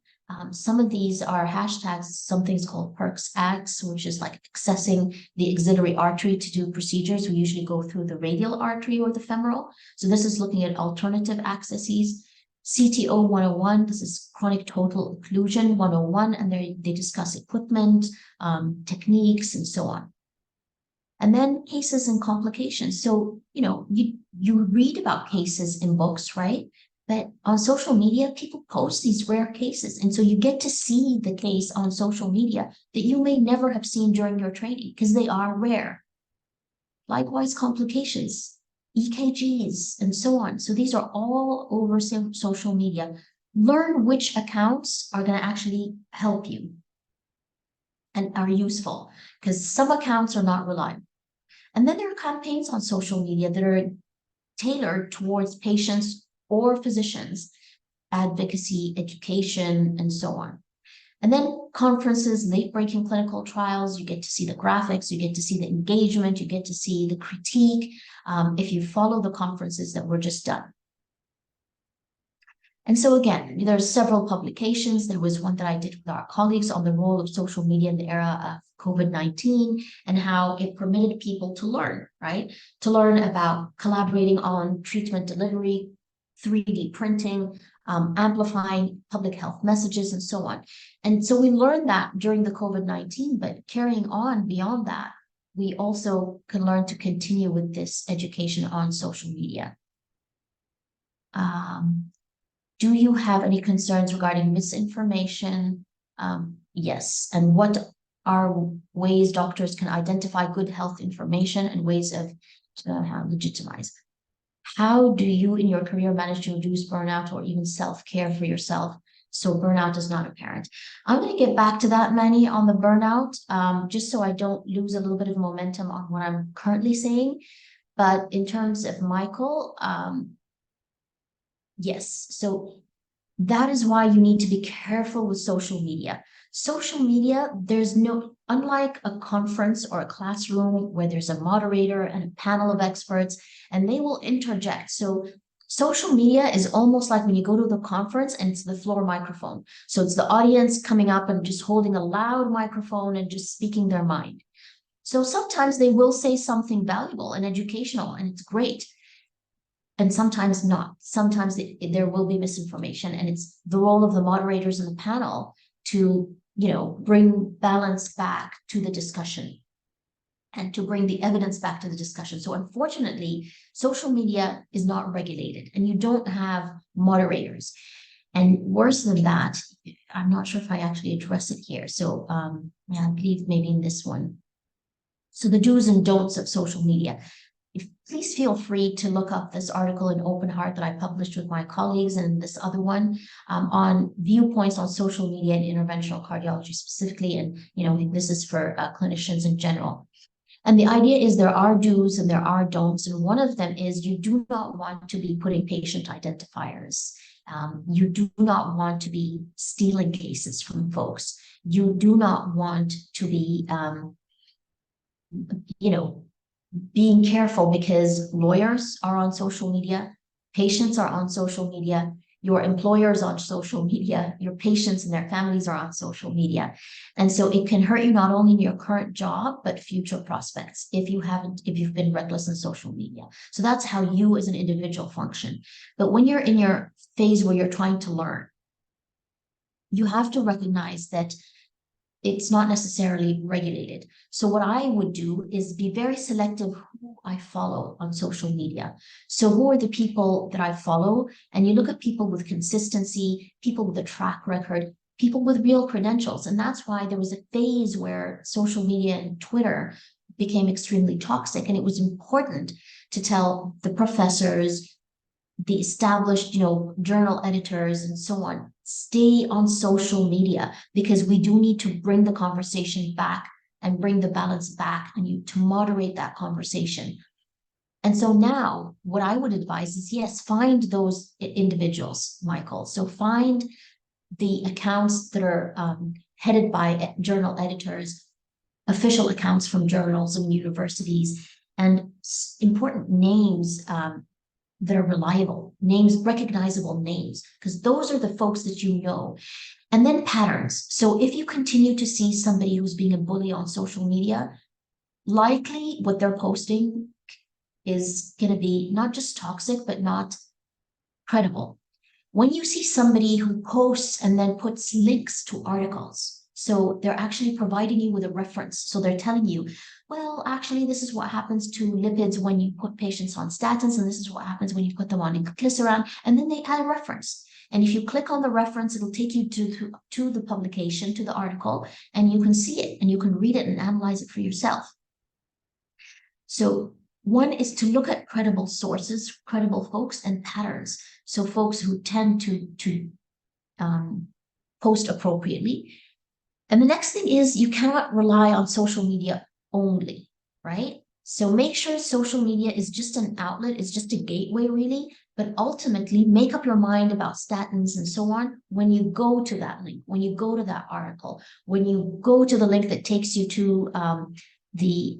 S2: Some of these are hashtags, something's called Perks Acts, which is like accessing the axillary artery to do procedures. We usually go through the radial artery or the femoral. So this is looking at alternative accesses. CTO 101, this is chronic total occlusion 101, and they discuss equipment, techniques, and so on. And then cases and complications. So, you read about cases in books, right? But on social media, people post these rare cases. And so you get to see the case on social media that you may never have seen during your training because they are rare. Likewise, complications, EKGs, and so on. So these are all over social media. Learn which accounts are going to actually help you and are useful, because some accounts are not reliable. And then there are campaigns on social media that are tailored towards patients or physicians, advocacy, education, and so on. And then conferences, late-breaking clinical trials, you get to see the graphics, you get to see the engagement, you get to see the critique, if you follow the conferences that were just done. And so again, there's several publications. There was one that I did with our colleagues on the role of social media in the era of COVID-19 and how it permitted people to learn, right? To learn about collaborating on treatment delivery, 3D printing, amplifying public health messages, and so on. And so we learned that during the COVID-19, but carrying on beyond that, we also can learn to continue with this education on social media. Do you have any concerns regarding misinformation? Yes. And what are ways doctors can identify good health information and ways of legitimize? How do you in your career manage to reduce burnout or even self-care for yourself so burnout is not apparent? I'm going to get back to that, Manny, on the burnout, just so I don't lose a little bit of momentum on what I'm currently saying. But in terms of Michael, yes. So that is why you need to be careful with social media. Social media, unlike a conference or a classroom where there's a moderator and a panel of experts, and they will interject. So social media is almost like when you go to the conference and it's the floor microphone. So it's the audience coming up and just holding a loud microphone and just speaking their mind. So sometimes they will say something valuable and educational, and it's great. And sometimes not. Sometimes there will be misinformation, and it's the role of the moderators in the panel to, bring balance back to the discussion and to bring the evidence back to the discussion. So unfortunately, social media is not regulated and you don't have moderators. And worse than that, I'm not sure if I actually address it here. So I believe maybe in this one. So the do's and don'ts of social media. Please feel free to look up this article in Open Heart that I published with my colleagues and this other one on viewpoints on social media and interventional cardiology specifically. And, this is for clinicians in general. And the idea is there are do's and there are don'ts. And one of them is you do not want to be putting patient identifiers. You do not want to be stealing cases from folks. You do not want to be, being careful because lawyers are on social media, patients are on social media, your employers on social media, your patients and their families are on social media. And so it can hurt you not only in your current job, but future prospects if you've been reckless in social media. So that's how you as an individual function. But when you're in your phase where you're trying to learn, you have to recognize that it's not necessarily regulated. So what I would do is be very selective who I follow on social media. So who are the people that I follow? And you look at people with consistency, people with a track record, people with real credentials. And that's why there was a phase where social media and Twitter became extremely toxic. And it was important to tell the professors, the established, journal editors and so on, stay on social media because we do need to bring the conversation back and bring the balance back and to moderate that conversation. And so now what I would advise is, yes, find those individuals, Michael. So find the accounts that are headed by journal editors, official accounts from journals and universities, and important names that are reliable, names, recognizable names, because those are the folks that you know. And then patterns. So if you continue to see somebody who's being a bully on social media, likely what they're posting is going to be not just toxic, but not credible. When you see somebody who posts and then puts links to articles, so they're actually providing you with a reference. So they're telling you, well, actually, this is what happens to lipids when you put patients on statins, and this is what happens when you put them on inclisiran, and then they add a reference. And if you click on the reference, it'll take you to the publication, to the article, and you can see it, and you can read it and analyze it for yourself. So one is to look at credible sources, credible folks, and patterns. So folks who tend to post appropriately. And the next thing is you cannot rely on social media only, right? So make sure social media is just an outlet, it's just a gateway really, but ultimately make up your mind about statins and so on when you go to that link, when you go to that article, when you go to the link that takes you to the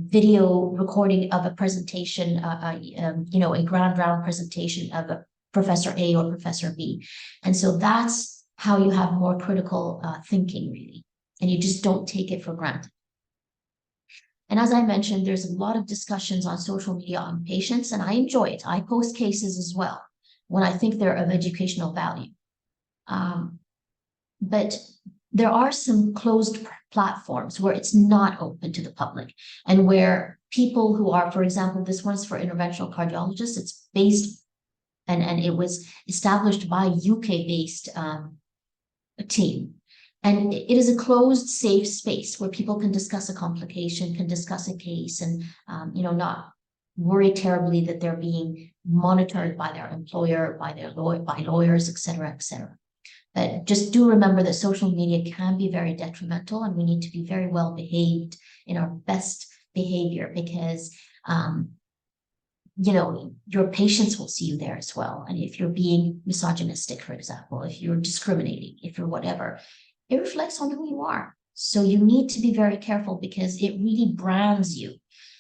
S2: video recording of a presentation, a ground round presentation of a Professor A or Professor B. And so that's how you have more critical thinking, really, and you just don't take it for granted. And as I mentioned, there's a lot of discussions on social media on patients, and I enjoy it. I post cases as well when I think they're of educational value. But there are some closed platforms where it's not open to the public and where people who are, for example, this one's for interventional cardiologists, it's based and it was established by UK-based team. And it is a closed, safe space where people can discuss a complication, can discuss a case, and not worry terribly that they're being monitored by their employer, by lawyers, et cetera, et cetera. But just do remember that social media can be very detrimental, and we need to be very well behaved in our best behavior because your patients will see you there as well. And if you're being misogynistic, for example, if you're discriminating, if you're whatever, it reflects on who you are. So you need to be very careful because it really brands you.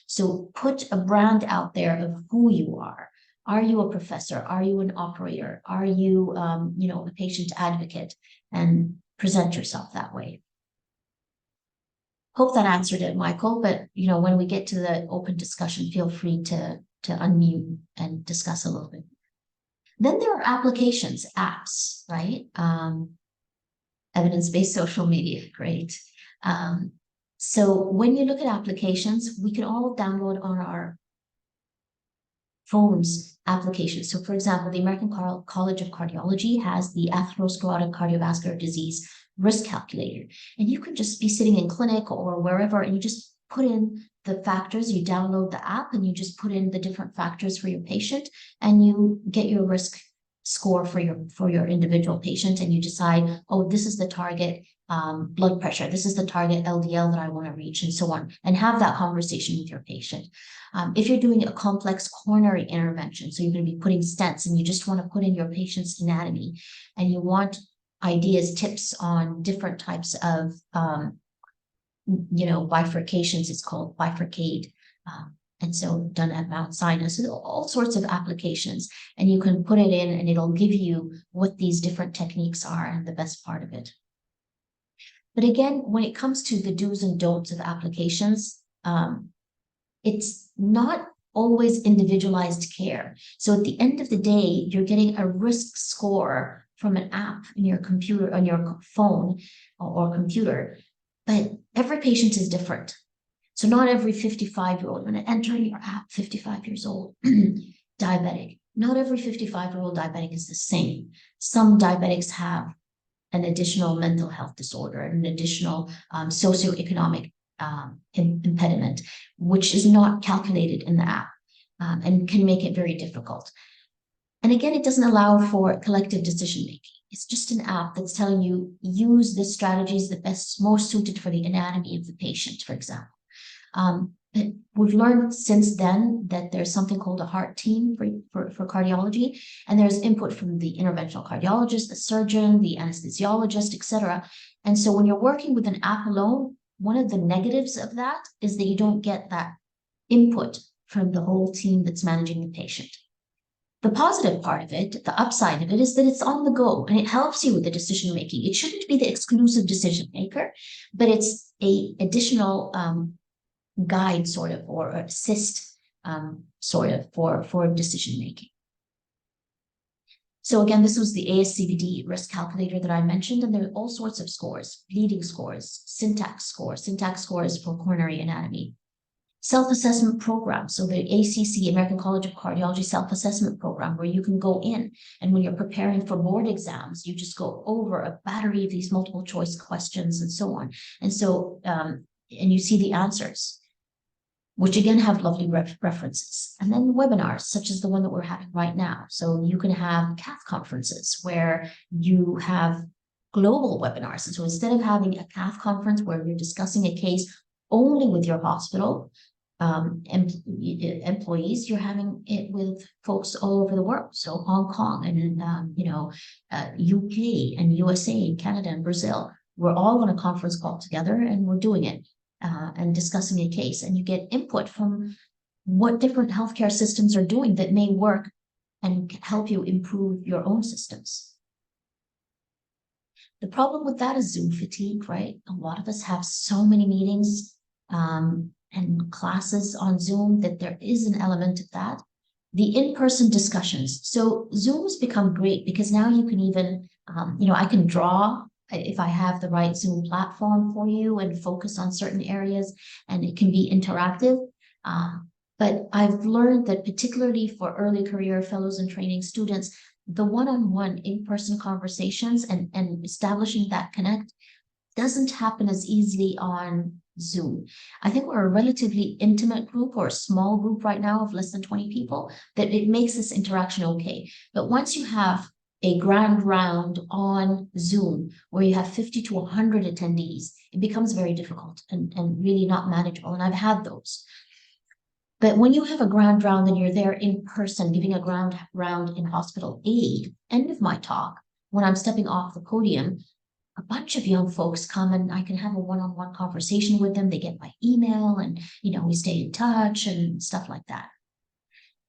S2: So put a brand out there of who you are. Are you a professor? Are you an operator? Are you, a patient advocate? And present yourself that way. Hope that answered it, Michael. But, when we get to the open discussion, feel free to unmute and discuss a little bit. Then there are applications, apps, right? Evidence-based social media, great. So when you look at applications, we can all download on our phones applications. So for example, the American College of Cardiology has the atherosclerotic cardiovascular disease risk calculator. And you can just be sitting in clinic or wherever, and you just put in the factors, you download the app and you just put in the different factors for your patient and you get your risk score for your individual patient, and you decide, oh, this is the target blood pressure, this is the target LDL that I want to reach, and so on, and have that conversation with your patient. If you're doing a complex coronary intervention, so you're going to be putting stents and you just want to put in your patient's anatomy and you want ideas, tips on different types of bifurcations, it's called bifurcate. And so done at Mount Sinai, so all sorts of applications, and you can put it in and it'll give you what these different techniques are and the best part of it. But again, when it comes to the do's and don'ts of applications, it's not always individualized care. So at the end of the day, you're getting a risk score from an app in your computer, on your phone or computer. but every patient is different. So not every 55-year-old, when I enter your app, 55 years old, diabetic, not every 55-year-old diabetic is the same. Some diabetics have an additional mental health disorder, an additional socioeconomic impediment, which is not calculated in the app and can make it very difficult. And again, it doesn't allow for collective decision making. It's just an app that's telling you use this strategy is the best, most suited for the anatomy of the patient, for example. But we've learned since then that there's something called a heart team for cardiology, and there's input from the interventional cardiologist, the surgeon, the anesthesiologist, etc. And so when you're working with an app alone, one of the negatives of that is that you don't get that input from the whole team that's managing the patient. The positive part of it, the upside of it, is that it's on the go and it helps you with the decision making. It shouldn't be the exclusive decision maker, but it's a additional guide sort of, or assist sort of for decision making. So again, this was the ASCVD risk calculator that I mentioned, and there are all sorts of scores, bleeding scores, syntax scores for coronary anatomy, self-assessment program. So the ACC, American College of Cardiology self-assessment program, where you can go in and when you're preparing for board exams, you just go over a battery of these multiple choice questions and so on. And so, and you see the answers, which again have lovely references. And then webinars, such as the one that we're having right now. So you can have cath conferences where you have global webinars. And so instead of having a cath conference where you're discussing a case only with your hospital employees, you're having it with folks all over the world. So Hong Kong and UK and USA, Canada and Brazil, we're all on a conference call together and we're doing it and discussing a case, and you get input from what different healthcare systems are doing that may work and help you improve your own systems. The problem with that is Zoom fatigue, right? A lot of us have so many meetings and classes on Zoom that there is an element of that. The in-person discussions. So Zoom has become great because now you can even, I can draw if I have the right Zoom platform for you and focus on certain areas, and it can be interactive. But I've learned that particularly for early career fellows and training students, the one-on-one in-person conversations and establishing that connect doesn't happen as easily on Zoom. I think we're a relatively intimate group or a small group right now of less than 20 people, that it makes this interaction okay. But once you have a grand round on Zoom where you have 50 to 100 attendees, it becomes very difficult and really not manageable. And I've had those. But when you have a grand round and you're there in person, giving a grand round in hospital aid, end of my talk, when I'm stepping off the podium, a bunch of young folks come and I can have a one-on-one conversation with them. They get my email and, we stay in touch and stuff like that.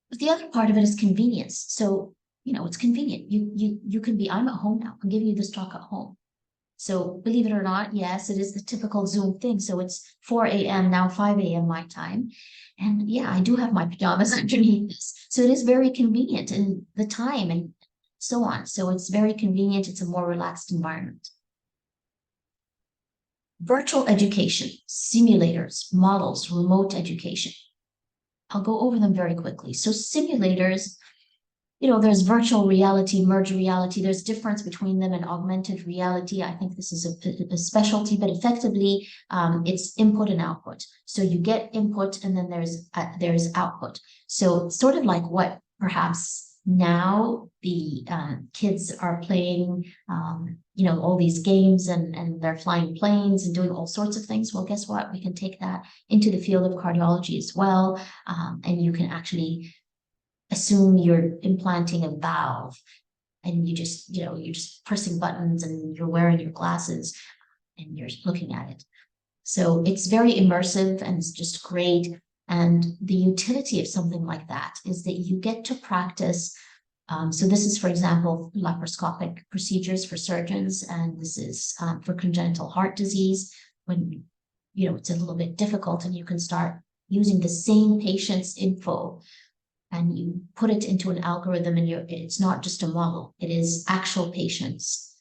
S2: But the other part of it is convenience. So, it's convenient. You can be, I'm at home now. I'm giving you this talk at home. So believe it or not, yes, it is the typical Zoom thing. So it's 4 a.m. now, 5 a.m. my time. And yeah, I do have my pajamas underneath this. So it is very convenient and the time and so on. So it's very convenient. It's a more relaxed environment. Virtual education, simulators, models, remote education. I'll go over them very quickly. So simulators, there's virtual reality, merged reality. There's difference between them and augmented reality. I think this is a specialty, but effectively it's input and output. So you get input and then there's output. So it's sort of like what perhaps now the kids are playing, all these games and they're flying planes and doing all sorts of things. Well, guess what? We can take that into the field of cardiology as well. And you can actually assume you're implanting a valve and you're just pressing buttons and you're wearing your glasses and you're looking at it. So it's very immersive and it's just great. And the utility of something like that is that you get to practice. So this is, for example, laparoscopic procedures for surgeons, and this is for congenital heart disease when, it's a little bit difficult and you can start using the same patient's info and you put it into an algorithm and it's not just a model, it is actual patients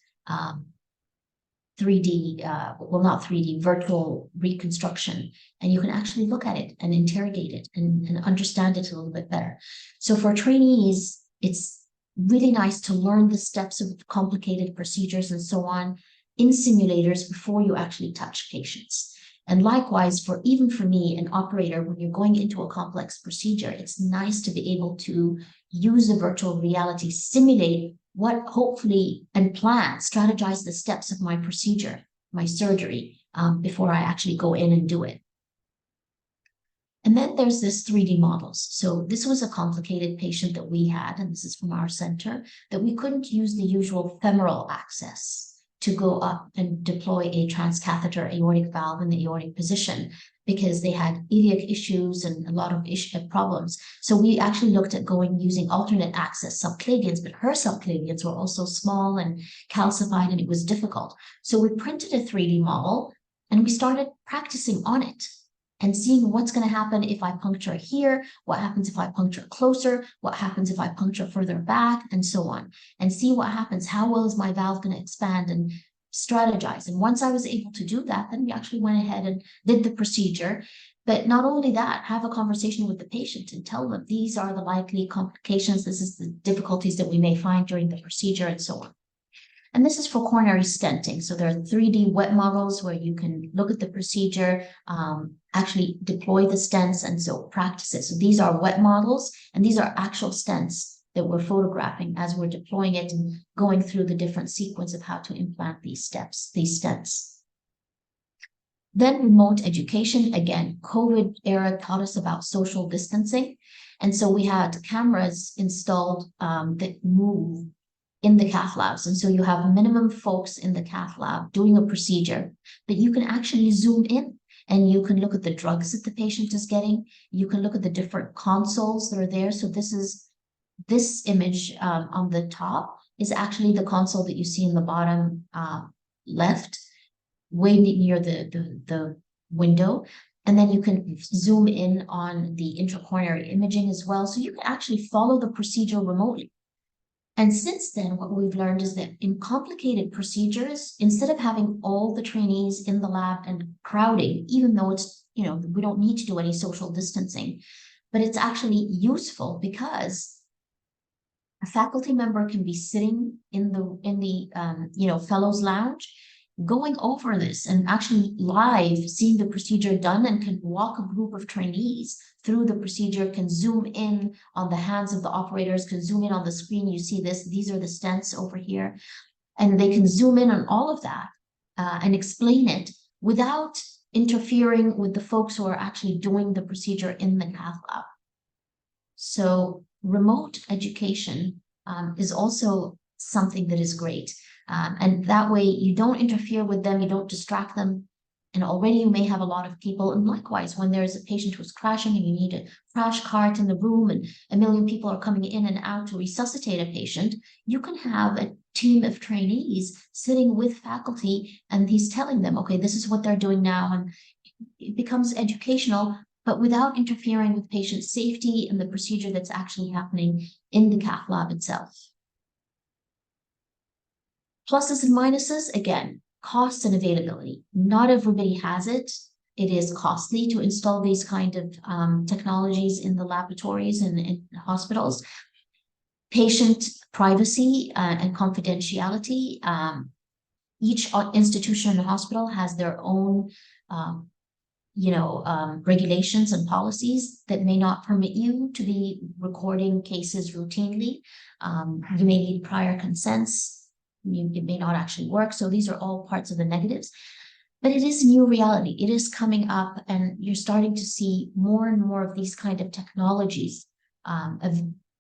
S2: 3D, well, not 3D, virtual reconstruction, and you can actually look at it and interrogate it and understand it a little bit better. So for trainees, it's really nice to learn the steps of complicated procedures and so on in simulators before you actually touch patients. And likewise, for even for me, an operator, when you're going into a complex procedure, it's nice to be able to use a virtual reality, simulate what hopefully, and plan, strategize the steps of my procedure, my surgery, before I actually go in and do it. And then there's this 3D models. So this was a complicated patient that we had, and this is from our center, that we couldn't use the usual femoral access to go up and deploy a transcatheter aortic valve in the aortic position because they had iliac issues and a lot of problems. So we actually looked at going using alternate access subclavians, but her subclavians were also small and calcified, and it was difficult. So we printed a 3D model and we started practicing on it and seeing what's going to happen if I puncture here, what happens if I puncture closer, what happens if I puncture further back, and so on, and see what happens. How well is my valve going to expand, and strategize. And once I was able to do that, then we actually went ahead and did the procedure. But not only that, have a conversation with the patient and tell them these are the likely complications, this is the difficulties that we may find during the procedure, and so on. And this is for coronary stenting. So there are 3D wet models where you can look at the procedure, actually deploy the stents, and so practice it. So these are wet models, and these are actual stents that we're photographing as we're deploying it and going through the different sequence of how to implant these stents. Then remote education. Again, COVID era taught us about social distancing. And so we had cameras installed that move in the cath labs. And so you have minimum folks in the cath lab doing a procedure, but you can actually zoom in and you can look at the drugs that the patient is getting. You can look at the different consoles that are there. So this image on the top is actually the console that you see in the bottom left, way near the window. And then you can zoom in on the intracoronary imaging as well. So you can actually follow the procedure remotely. And since then, what we've learned is that in complicated procedures, instead of having all the trainees in the lab and crowding, even though it's, we don't need to do any social distancing, but it's actually useful because a faculty member can be sitting in the fellows lounge, going over this and actually live seeing the procedure done, and can walk a group of trainees through the procedure, can zoom in on the hands of the operators, can zoom in on the screen. You see this, these are the stents over here, and they can zoom in on all of that and explain it without interfering with the folks who are actually doing the procedure in the cath lab. So remote education is also something that is great. And that way you don't interfere with them, you don't distract them. And already you may have a lot of people. And likewise, when there's a patient who's crashing and you need a crash cart in the room and a million people are coming in and out to resuscitate a patient, you can have a team of trainees sitting with faculty and he's telling them, okay, this is what they're doing now. And it becomes educational, but without interfering with patient safety and the procedure that's actually happening in the cath lab itself. Pluses and minuses, again, cost and availability. Not everybody has it. It is costly to install these kind of technologies in the laboratories and in hospitals. Patient privacy and confidentiality. Each institution in the hospital has their own regulations and policies that may not permit you to be recording cases routinely. You may need prior consents. It may not actually work. So these are all parts of the negatives, but it is a new reality. It is coming up, and you're starting to see more and more of these kind of technologies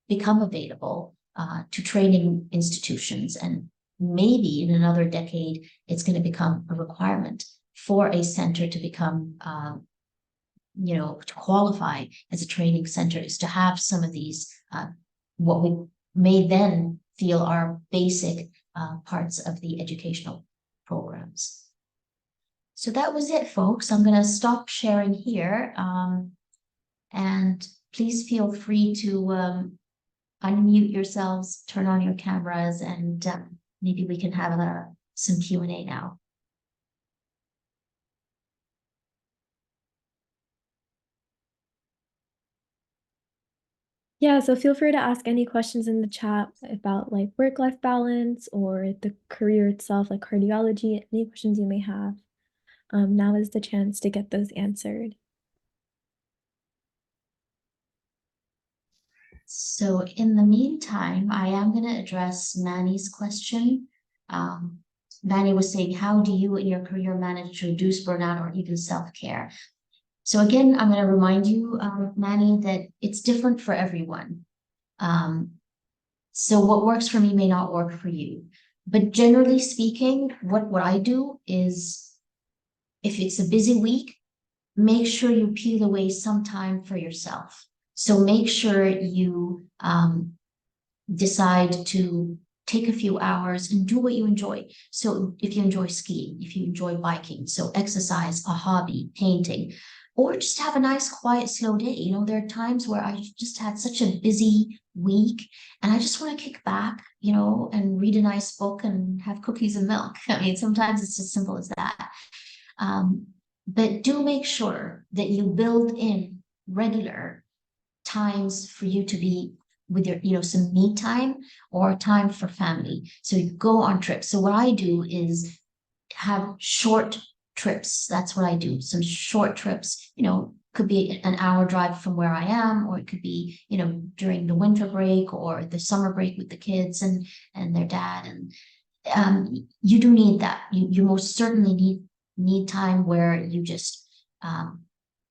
S2: become available to training institutions. And maybe in another decade, it's going to become a requirement for a center to become, to qualify as a training center, is to have some of these, what we may then feel are basic parts of the educational programs. So that was it, folks. I'm going to stop sharing here. And please feel free to unmute yourselves, turn on your cameras, and maybe we can have some Q&A now.
S1: Yeah, so feel free to ask any questions in the chat about like work-life balance or the career itself, like cardiology, any questions you may have. Now is the chance to get those answered.
S2: So in the meantime, I am going to address Manny's question. Um, Manny was saying, how do you in your career manage to reduce burnout or even self-care? So again, I'm going to remind you, Manny, that it's different for everyone. Um, so what works for me may not work for you. But generally speaking, what I do is if it's a busy week, make sure you peel away some time for yourself. So make sure you decide to take a few hours and do what you enjoy. So if you enjoy skiing, if you enjoy biking, so exercise, a hobby, painting, or just have a nice, quiet, slow day. You know, there are times where I just had such a busy week and I just want to kick back, you know, and read a nice book and have cookies and milk. I mean, sometimes it's as simple as that. Um, but do make sure that you build in regular times for you to be with your, you know, some me time or time for family. So you go on trips. So what I do is have short trips. That's what I do. Some short trips, you know, could be an hour drive from where I am, or it could be, you know, during the winter break or the summer break with the kids and their dad. And you do need that. You most certainly need time where you just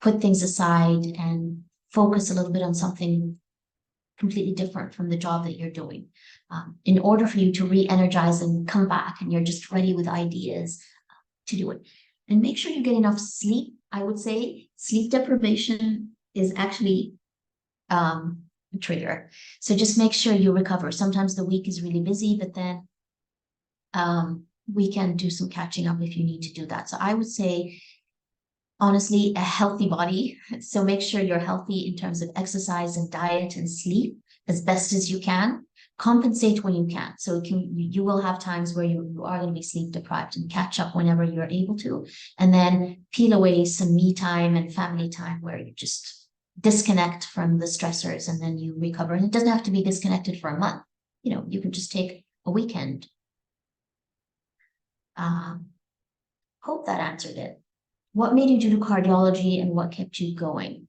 S2: put things aside and focus a little bit on something completely different from the job that you're doing. In order for you to re-energize and come back and you're just ready with ideas to do it. And make sure you get enough sleep. I would say sleep deprivation is actually a trigger. So just make sure you recover. Sometimes the week is really busy, but then we can do some catching up if you need to do that. So I would say, honestly, a healthy body. So make sure you're healthy in terms of exercise and diet and sleep as best as you can. Compensate when you can. So you will have times where you are going to be sleep deprived and catch up whenever you're able to. And then peel away some me time and family time where you just disconnect from the stressors and then you recover. And it doesn't have to be disconnected for a month. You know, you can just take a weekend. Hope that answered it. What made you do cardiology and what kept you going?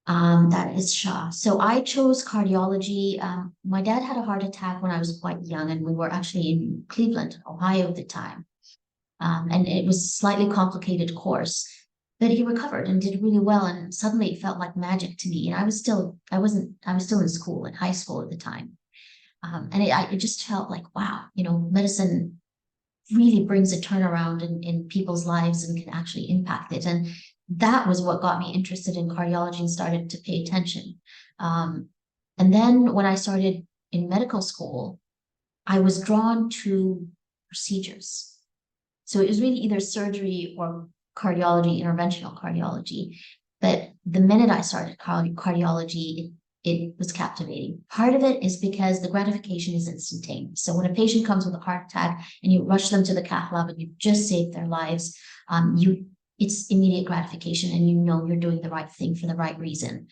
S2: That is Shah. So I chose cardiology. My dad had a heart attack when I was quite young, and we were actually in Cleveland, Ohio at the time. And it was a slightly complicated course, but he recovered and did really well. And suddenly it felt like magic to me. And I was still in school, in high school at the time. And it just felt like, wow, you know, medicine really brings a turnaround in people's lives and can actually impact it. And that was what got me interested in cardiology and started to pay attention. And then when I started in medical school, I was drawn to procedures. So it was really either surgery or cardiology, interventional cardiology. But the minute I started cardiology, it was captivating. Part of it is because the gratification is instantaneous. So when a patient comes with a heart attack and you rush them to the cath lab and you just saved their lives, it's immediate gratification and you know you're doing the right thing for the right reason.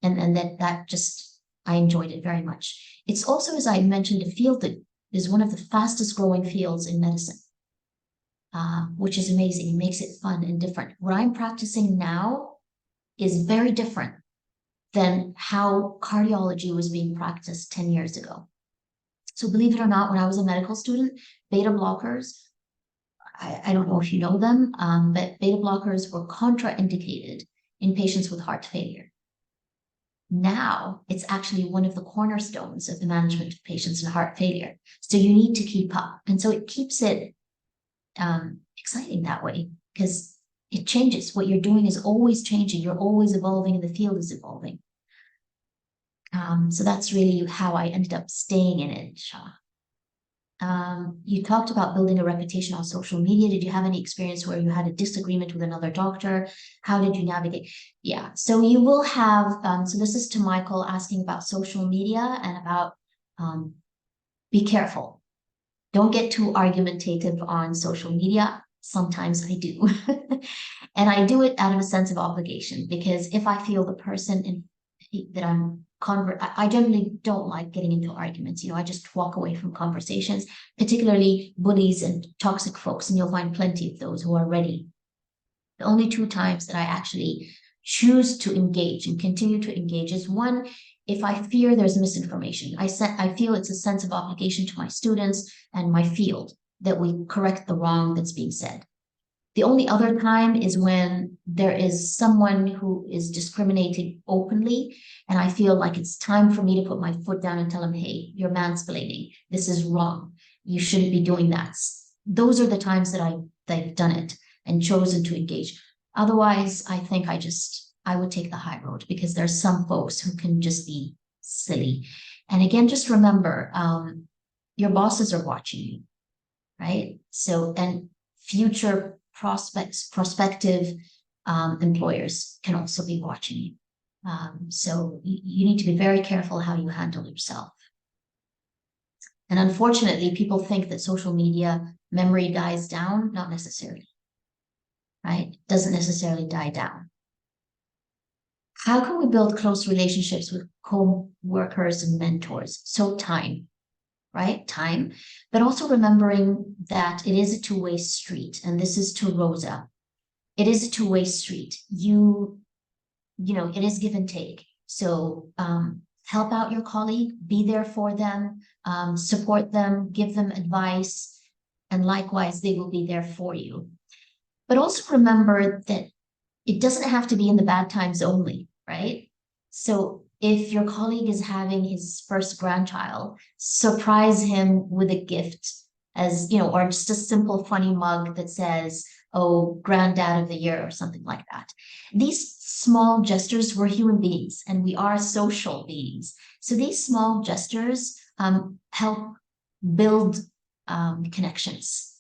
S2: And that just, I enjoyed it very much. It's also, as I mentioned, a field that is one of the fastest growing fields in medicine, which is amazing. It makes it fun and different. What I'm practicing now is very different than how cardiology was being practiced 10 years ago. So believe it or not, when I was a medical student, beta blockers, I don't know if you know them, but beta blockers were contraindicated in patients with heart failure. Now it's actually one of the cornerstones of the management of patients in heart failure. So you need to keep up. And so it keeps it exciting that way because it changes. What you're doing is always changing. You're always evolving and the field is evolving. So that's really how I ended up staying in it, Shah. You talked about building a reputation on social media. Did you have any experience where you had a disagreement with another doctor? How did you navigate? Yeah, so you will have, so this is to Michael asking about social media and about be careful. Don't get too argumentative on social media. Sometimes I do. And I do it out of a sense of obligation because if I feel the person that I generally don't like getting into arguments. I just walk away from conversations, particularly bullies and toxic folks, and you'll find plenty of those who are ready. The only two times that I actually choose to engage and continue to engage is one, if I fear there's misinformation. I feel it's a sense of obligation to my students and my field that we correct the wrong that's being said. The only other time is when there is someone who is discriminated openly, and I feel like it's time for me to put my foot down and tell them, hey, you're mansplaining. This is wrong. You shouldn't be doing that. Those are the times that I've done it and chosen to engage. Otherwise, I think I would take the high road, because there's some folks who can just be silly. And again, just remember, your bosses are watching you, right? So, and future prospective employers can also be watching you. So you need to be very careful how you handle yourself. And unfortunately, people think that social media memory dies down. Not necessarily, right? It doesn't necessarily die down. How can we build close relationships with co-workers and mentors? So time, right? Time, but also remembering that it is a two-way street. And this is to Rosa. It is a two-way street. It is give and take. So help out your colleague, be there for them, support them, give them advice, and likewise, they will be there for you. But also remember that it doesn't have to be in the bad times only, right? So if your colleague is having his first grandchild, surprise him with a gift, or just a simple funny mug that says, oh, granddad of the year or something like that. These small gestures, we're human beings and we are social beings. So these small gestures help build connections.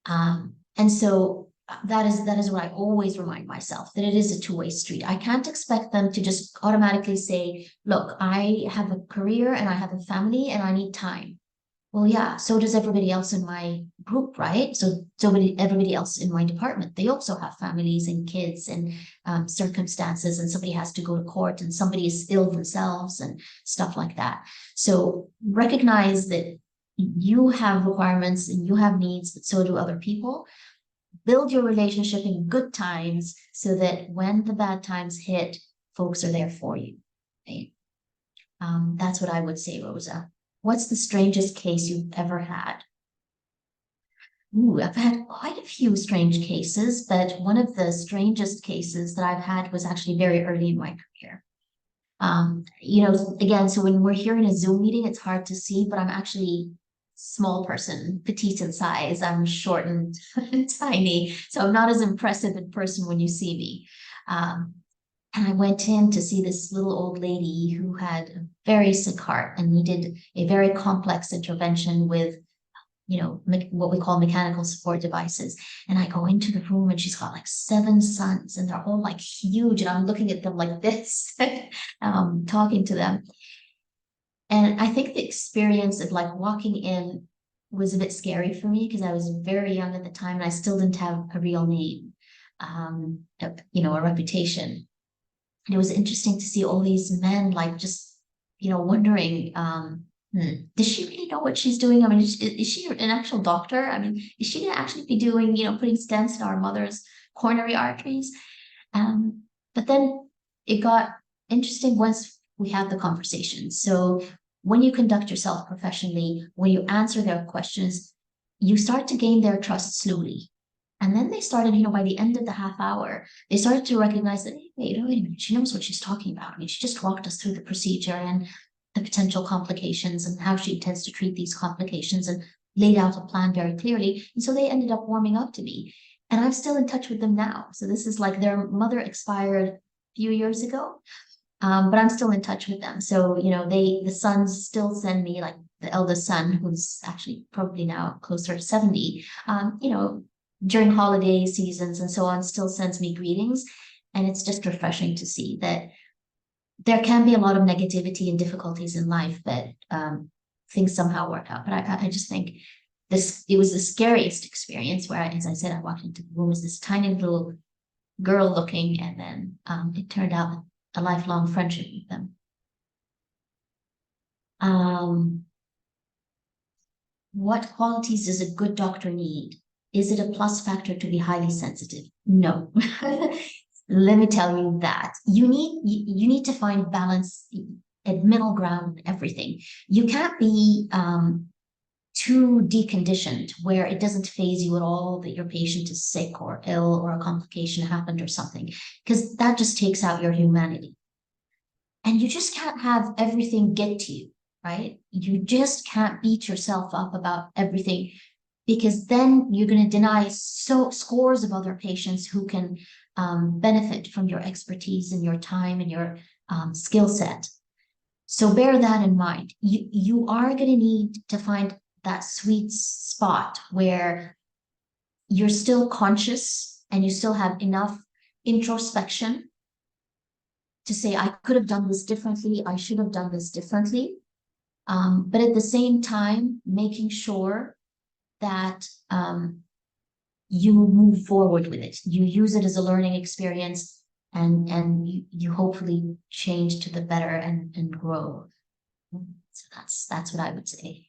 S2: And so that is what I always remind myself, that it is a two-way street. I can't expect them to just automatically say, look, I have a career and I have a family and I need time. Well, yeah, so does everybody else in my group, right? So everybody else in my department, they also have families and kids and circumstances, and somebody has to go to court and somebody is ill themselves and stuff like that. So recognize that you have requirements and you have needs, but so do other people. Build your relationship in good times so that when the bad times hit, folks are there for you. Right? That's what I would say, Rosa. What's the strangest case you've ever had? Ooh, I've had quite a few strange cases, but one of the strangest cases that I've had was actually very early in my career. Again, so when we're here in a Zoom meeting, it's hard to see, but I'm actually small person, petite in size. I'm short and tiny, so I'm not as impressive in person when you see me. And I went in to see this little old lady who had a very sick heart and needed a very complex intervention with, what we call mechanical support devices. And I go into the room and she's got like 7 sons and they're all like huge. And I'm looking at them like this, talking to them. And I think the experience of like walking in was a bit scary for me because I was very young at the time and I still didn't have a real name, a reputation. And it was interesting to see all these men like just, wondering, does she really know what she's doing? I mean, is she an actual doctor? I mean, is she gonna actually be doing, putting stents in our mother's coronary arteries? But then it got interesting once we had the conversation. So when you conduct yourself professionally, when you answer their questions, you start to gain their trust slowly. And then they started, by the end of the half hour, they started to recognize that, hey, wait a minute, she knows what she's talking about. I mean, she just walked us through the procedure and the potential complications and how she intends to treat these complications and laid out a plan very clearly. And so they ended up warming up to me. And I'm still in touch with them now. So this is like their mother expired a few years ago, but I'm still in touch with them. So, the sons still send me, like the eldest son, who's actually probably now closer to 70, during holiday seasons and so on, still sends me greetings. And it's just refreshing to see that there can be a lot of negativity and difficulties in life, but things somehow work out. But I just think it was the scariest experience where, as I said, I walked into the room as this tiny little girl looking, and then it turned out a lifelong friendship with them. Um, what qualities does a good doctor need? Is it a plus factor to be highly sensitive? No. Let me tell you that. You need to find balance at middle ground in everything. You can't be too deconditioned where it doesn't phase you at all that your patient is sick or ill or a complication happened or something, because that just takes out your humanity. And you just can't have everything get to you, right? You just can't beat yourself up about everything, because then you're going to deny so scores of other patients who can benefit from your expertise and your time and your skill set. So bear that in mind. You are going to need to find that sweet spot where you're still conscious and you still have enough introspection to say, I could have done this differently, I should have done this differently. But at the same time, making sure that you move forward with it. You use it as a learning experience, and you hopefully change to the better and grow. So that's what I would say.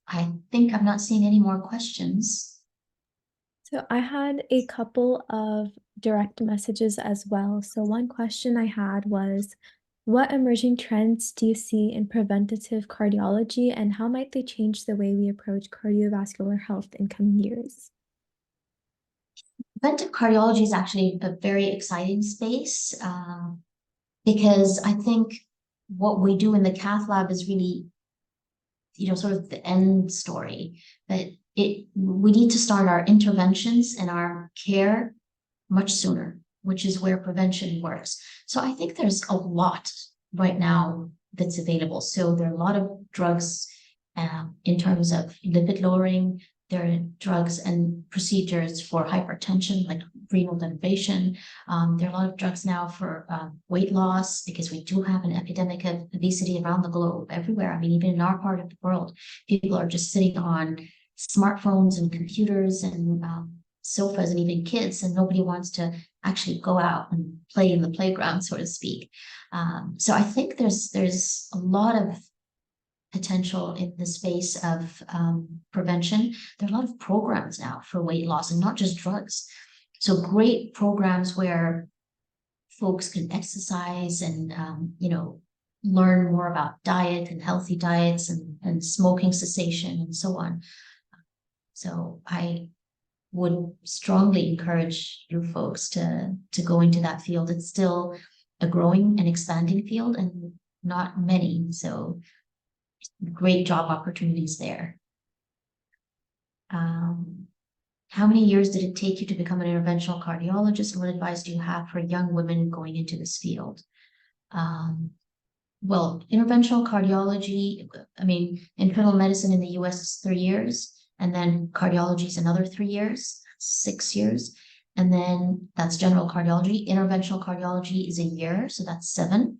S2: I think I'm not seeing any more questions.
S1: So I had a couple of direct messages as well. So one question I had was, what emerging trends do you see in preventative cardiology, and how might they change the way we approach cardiovascular health in coming years?
S2: Preventive cardiology is actually a very exciting space because I think what we do in the cath lab is really, sort of the end story. But we need to start our interventions and our care much sooner, which is where prevention works. So I think there's a lot right now that's available. So there are a lot of drugs in terms of lipid lowering. There are drugs and procedures for hypertension, like renal denervation. There are a lot of drugs now for weight loss, because we do have an epidemic of obesity around the globe, everywhere. I mean, even in our part of the world, people are just sitting on smartphones and computers and sofas, and even kids, and nobody wants to actually go out and play in the playground, so to speak. So I think there's a lot of potential in the space of prevention. There are a lot of programs now for weight loss, and not just drugs. So great programs where folks can exercise and learn more about diet and healthy diets and smoking cessation and so on. So I would strongly encourage you folks to go into that field. It's still a growing and expanding field, and not many. So great job opportunities there. How many years did it take you to become an interventional cardiologist, and what advice do you have for young women going into this field? Well, interventional cardiology, I mean, internal medicine in the US is 3 years, and then cardiology is another 3 years, 6 years. And then that's general cardiology. Interventional cardiology is a year, so that's 7.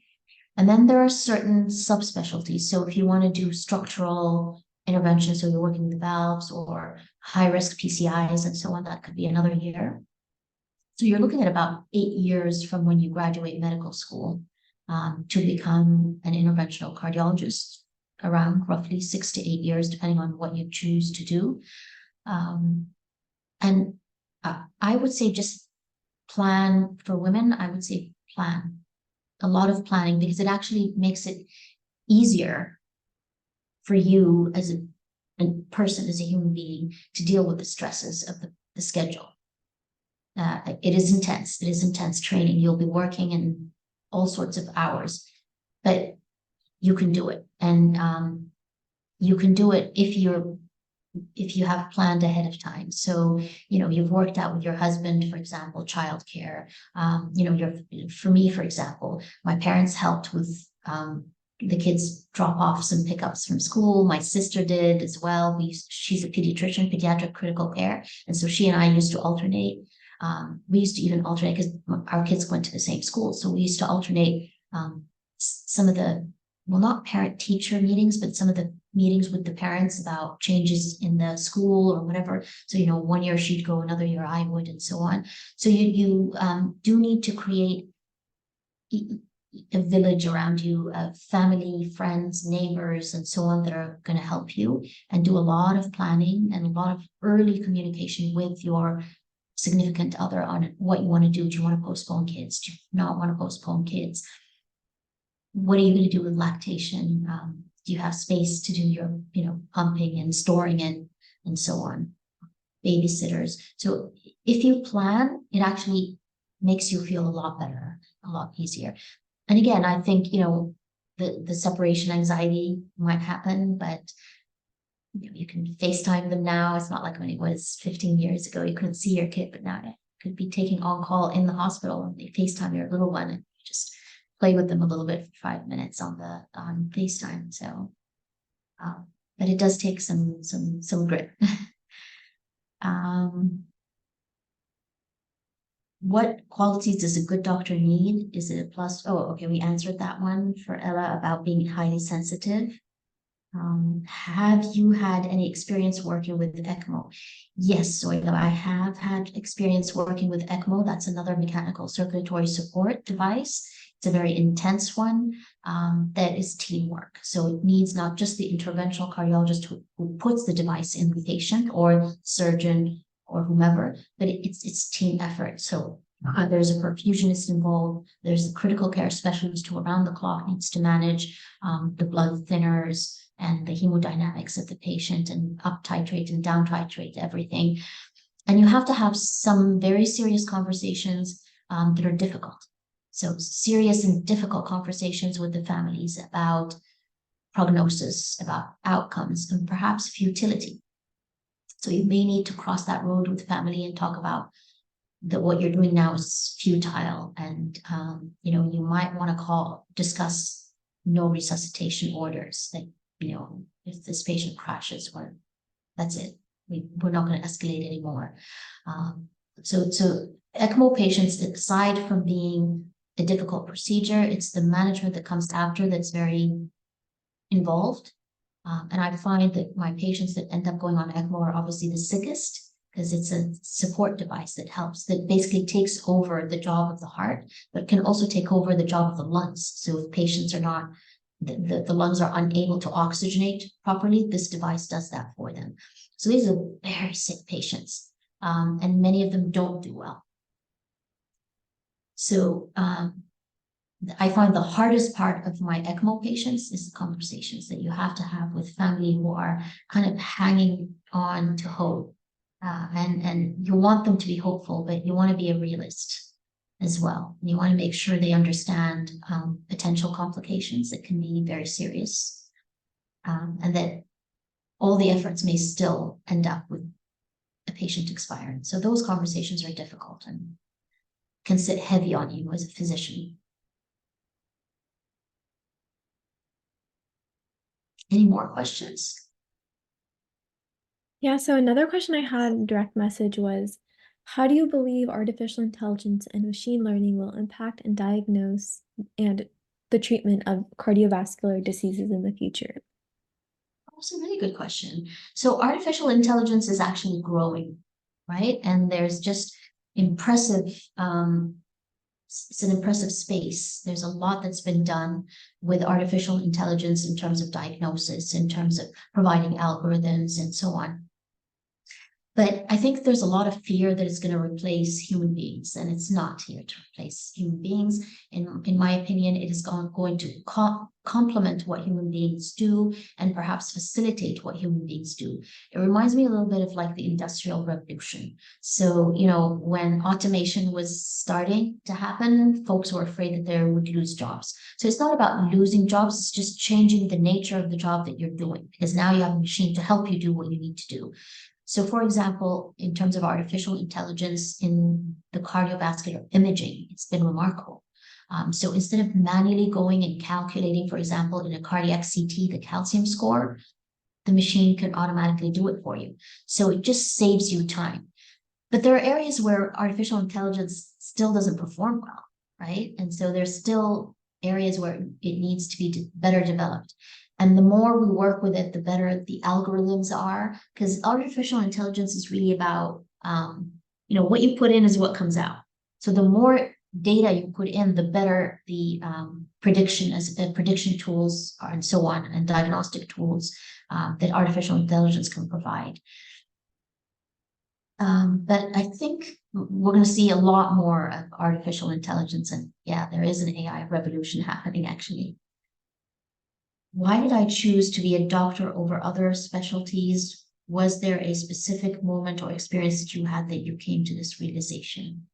S2: And then there are certain subspecialties. So if you want to do structural intervention, so you're working with valves or high risk PCIs and so on, that could be another year. So you're looking at about 8 years from when you graduate medical school to become an interventional cardiologist, around roughly 6 to 8 years, depending on what you choose to do. And I would say just plan for women. I would say plan a lot of planning, because it actually makes it easier for you as a person, as a human being, to deal with the stresses of the schedule. It is intense. It is intense training. You'll be working in all sorts of hours, but you can do it. And you can do it if you have planned ahead of time. So, you've worked out with your husband, for example, childcare. For me, for example, my parents helped with the kids drop offs and pickups from school. My sister did as well. She's a pediatrician, pediatric critical care. And so she and I used to alternate. We used to even alternate because our kids went to the same school. So we used to alternate some of the well, not parent-teacher meetings, but some of the meetings with the parents about changes in the school or whatever. So, you know, one year she'd go, another year I would, and so on. So you do need to create a village around you of family, friends, neighbors, and so on that are going to help you, and do a lot of planning and a lot of early communication with your significant other on what you want to do. Do you want to postpone kids? Do you not want to postpone kids? What are you going to do with lactation? Do you have space to do your, you know, pumping and storing it and so on? Babysitters. So if you plan, it actually makes you feel a lot better, a lot easier. And again, I think, you know, the separation anxiety might happen, but you know, you can FaceTime them now. It's not like when it was 15 years ago, you couldn't see your kid, but now you could be taking on call in the hospital and they FaceTime your little one and just play with them a little bit for 5 minutes on FaceTime. So, but it does take some grit. What qualities does a good doctor need? Is it a plus? Oh, okay, we answered that one for Ella about being highly sensitive. Have you had any experience working with ECMO? Yes, so I have had experience working with ECMO. That's another mechanical circulatory support device. It's a very intense one that is teamwork. So it needs not just the interventional cardiologist who puts the device in the patient or surgeon or whomever, but it's team effort. So there's a perfusionist involved. There's a critical care specialist who around the clock needs to manage the blood thinners and the hemodynamics of the patient and up titrate and down titrate everything. And you have to have some very serious conversations that are difficult. So serious and difficult conversations with the families about prognosis, about outcomes, and perhaps futility. So you may need to cross that road with family and talk about that what you're doing now is futile, and you know, you might want to discuss no resuscitation orders. That, you know, if this patient crashes, or that's it, we're not going to escalate anymore. So ECMO patients, aside from being a difficult procedure, it's the management that comes after that's very involved. And I find that my patients that end up going on ECMO are obviously the sickest, because it's a support device that helps, that basically takes over the job of the heart, but can also take over the job of the lungs. So if patients are not, the lungs are unable to oxygenate properly, this device does that for them. So these are very sick patients, and many of them don't do well. So I find the hardest part of my ECMO patients is the conversations that you have to have with family who are kind of hanging on to hope. And you want them to be hopeful, but you want to be a realist as well. You want to make sure they understand potential complications that can be very serious, and that all the efforts may still end up with a patient expiring. So those conversations are difficult and can sit heavy on you as a physician. Any more questions?
S1: Yeah, so another question I had in direct message was, how do you believe artificial intelligence and machine learning will impact and diagnose and the treatment of cardiovascular diseases in the future?
S2: That's a really good question. So artificial intelligence is actually growing, right? And there's just impressive, it's an impressive space. There's a lot that's been done with artificial intelligence in terms of diagnosis, in terms of providing algorithms and so on. But I think there's a lot of fear that it's going to replace human beings, and it's not here to replace human beings. In my opinion, it is going to complement what human beings do and perhaps facilitate what human beings do. It reminds me a little bit of like the Industrial Revolution. So, you know, when automation was starting to happen, folks were afraid that they would lose jobs. So it's not about losing jobs, it's just changing the nature of the job that you're doing, because now you have a machine to help you do what you need to do. So for example, in terms of artificial intelligence in the cardiovascular imaging, it's been remarkable. So instead of manually going and calculating, for example, in a cardiac CT, the calcium score, the machine can automatically do it for you. So it just saves you time. But there are areas where artificial intelligence still doesn't perform well, right? And so there's still areas where it needs to be better developed. And the more we work with it, the better the algorithms are, because artificial intelligence is really about, what you put in is what comes out. So the more data you put in, the better the prediction tools are, and so on, and diagnostic tools that artificial intelligence can provide. But I think we're going to see a lot more of artificial intelligence, and yeah, there is an AI revolution happening actually. Why did I choose to be a doctor over other specialties? Was there a specific moment or experience that you had that you came to this realization?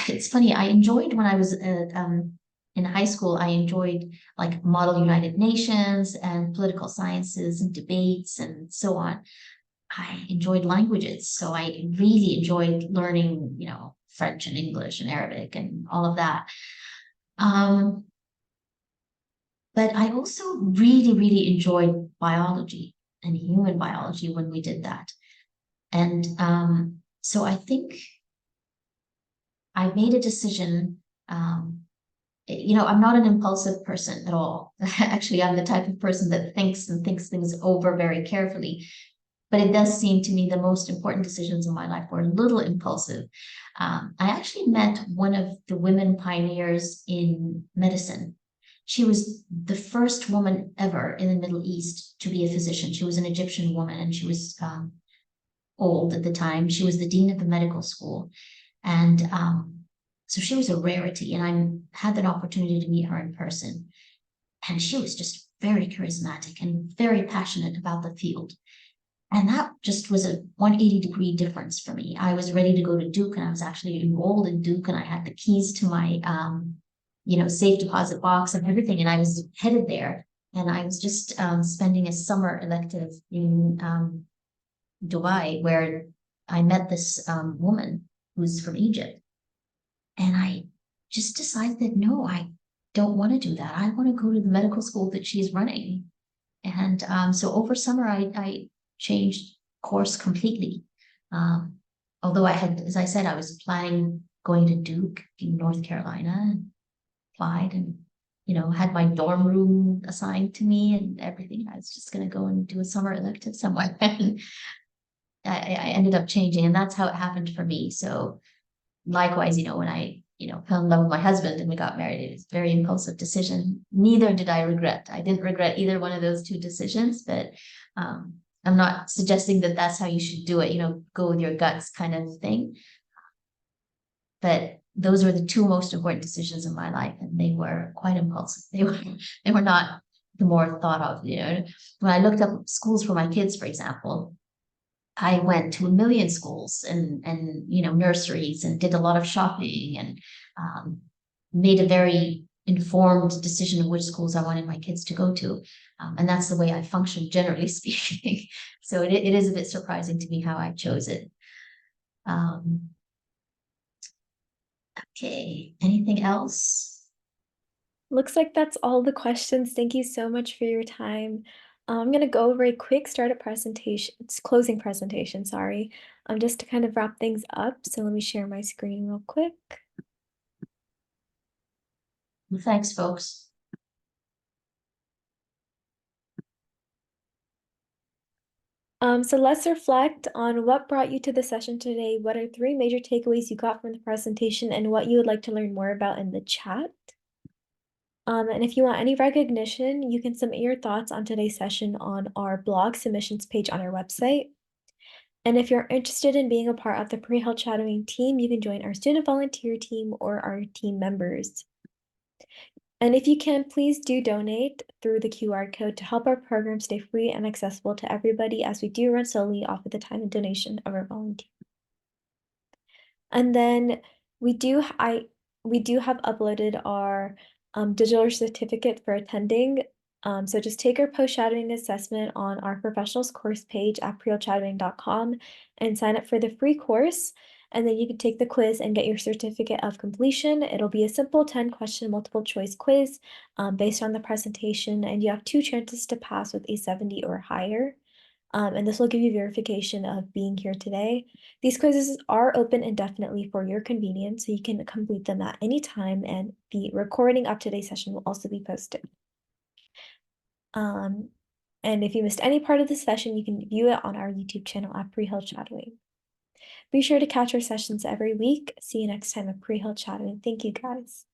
S2: It's funny. I enjoyed when I was in high school. I enjoyed like Model United Nations and political sciences and debates and so on. I enjoyed languages, so I really enjoyed learning, French and English and Arabic and all of that. Um, but I also really, really enjoyed biology and human biology when we did that. And so I think I made a decision. I'm not an impulsive person at all. Actually, I'm the type of person that thinks and thinks things over very carefully. But it does seem to me the most important decisions in my life were a little impulsive. I actually met one of the women pioneers in medicine. She was the first woman ever in the Middle East to be a physician. She was an Egyptian woman, and she was old at the time. She was the dean of the medical school. And so she was a rarity, and I had that opportunity to meet her in person. And she was just very charismatic and very passionate about the field. And that just was a 180-degree difference for me. I was ready to go to Duke, and I was actually enrolled in Duke, and I had the keys to my, safe deposit box and everything. And I was headed there. And I was just spending a summer elective in Dubai, where I met this woman who's from Egypt. And I just decided that no, I don't want to do that. I want to go to the medical school that she's running. And so over summer, I changed course completely. Although I had, as I said, I was planning going to Duke in North Carolina, and applied and, had my dorm room assigned to me and everything. I was just going to go and do a summer elective somewhere. And I ended up changing, and that's how it happened for me. So likewise, when I, fell in love with my husband and we got married, it was a very impulsive decision. Neither did I regret. I didn't regret either one of those two decisions, but I'm not suggesting that that's how you should do it, go with your guts kind of thing. But those were the two most important decisions in my life, and they were quite impulsive. They were not the more thought of, when I looked up schools for my kids, for example, I went to a million schools and nurseries, and did a lot of shopping, and made a very informed decision of which schools I wanted my kids to go to. And that's the way I function, generally speaking. So it is a bit surprising to me how I chose it. Okay, anything else?
S1: Looks like that's all the questions. Thank you so much for your time. I'm going to go over a quick startup presentation, it's closing presentation, sorry, just to kind of wrap things up. So let me share my screen real quick.
S2: Well, thanks, folks.
S1: So let's reflect on what brought you to the session today. What are 3 major takeaways you got from the presentation, and what you would like to learn more about in the chat? And if you want any recognition, you can submit your thoughts on today's session on our blog submissions page on our website. And if you're interested in being a part of the pre-health shadowing team, you can join our student volunteer team or our team members. And if you can, please do donate through the QR code to help our program stay free and accessible to everybody, as we do run solely off of the time and donation of our volunteers. And then we do have uploaded our digital certificate for attending. So just take our post-shadowing assessment on our professionals course page at prehealthshadowing.com and sign up for the free course. And then you can take the quiz and get your certificate of completion. It'll be a simple 10-question multiple choice quiz based on the presentation, and you have 2 chances to pass with a 70 or higher. And this will give you verification of being here today. These quizzes are open indefinitely for your convenience, so you can complete them at any time, and the recording of today's session will also be posted. And if you missed any part of the session, you can view it on our YouTube channel at Pre-Health Shadowing. Be sure to catch our sessions every week. See you next time at Pre-Health Shadowing. Thank you, guys.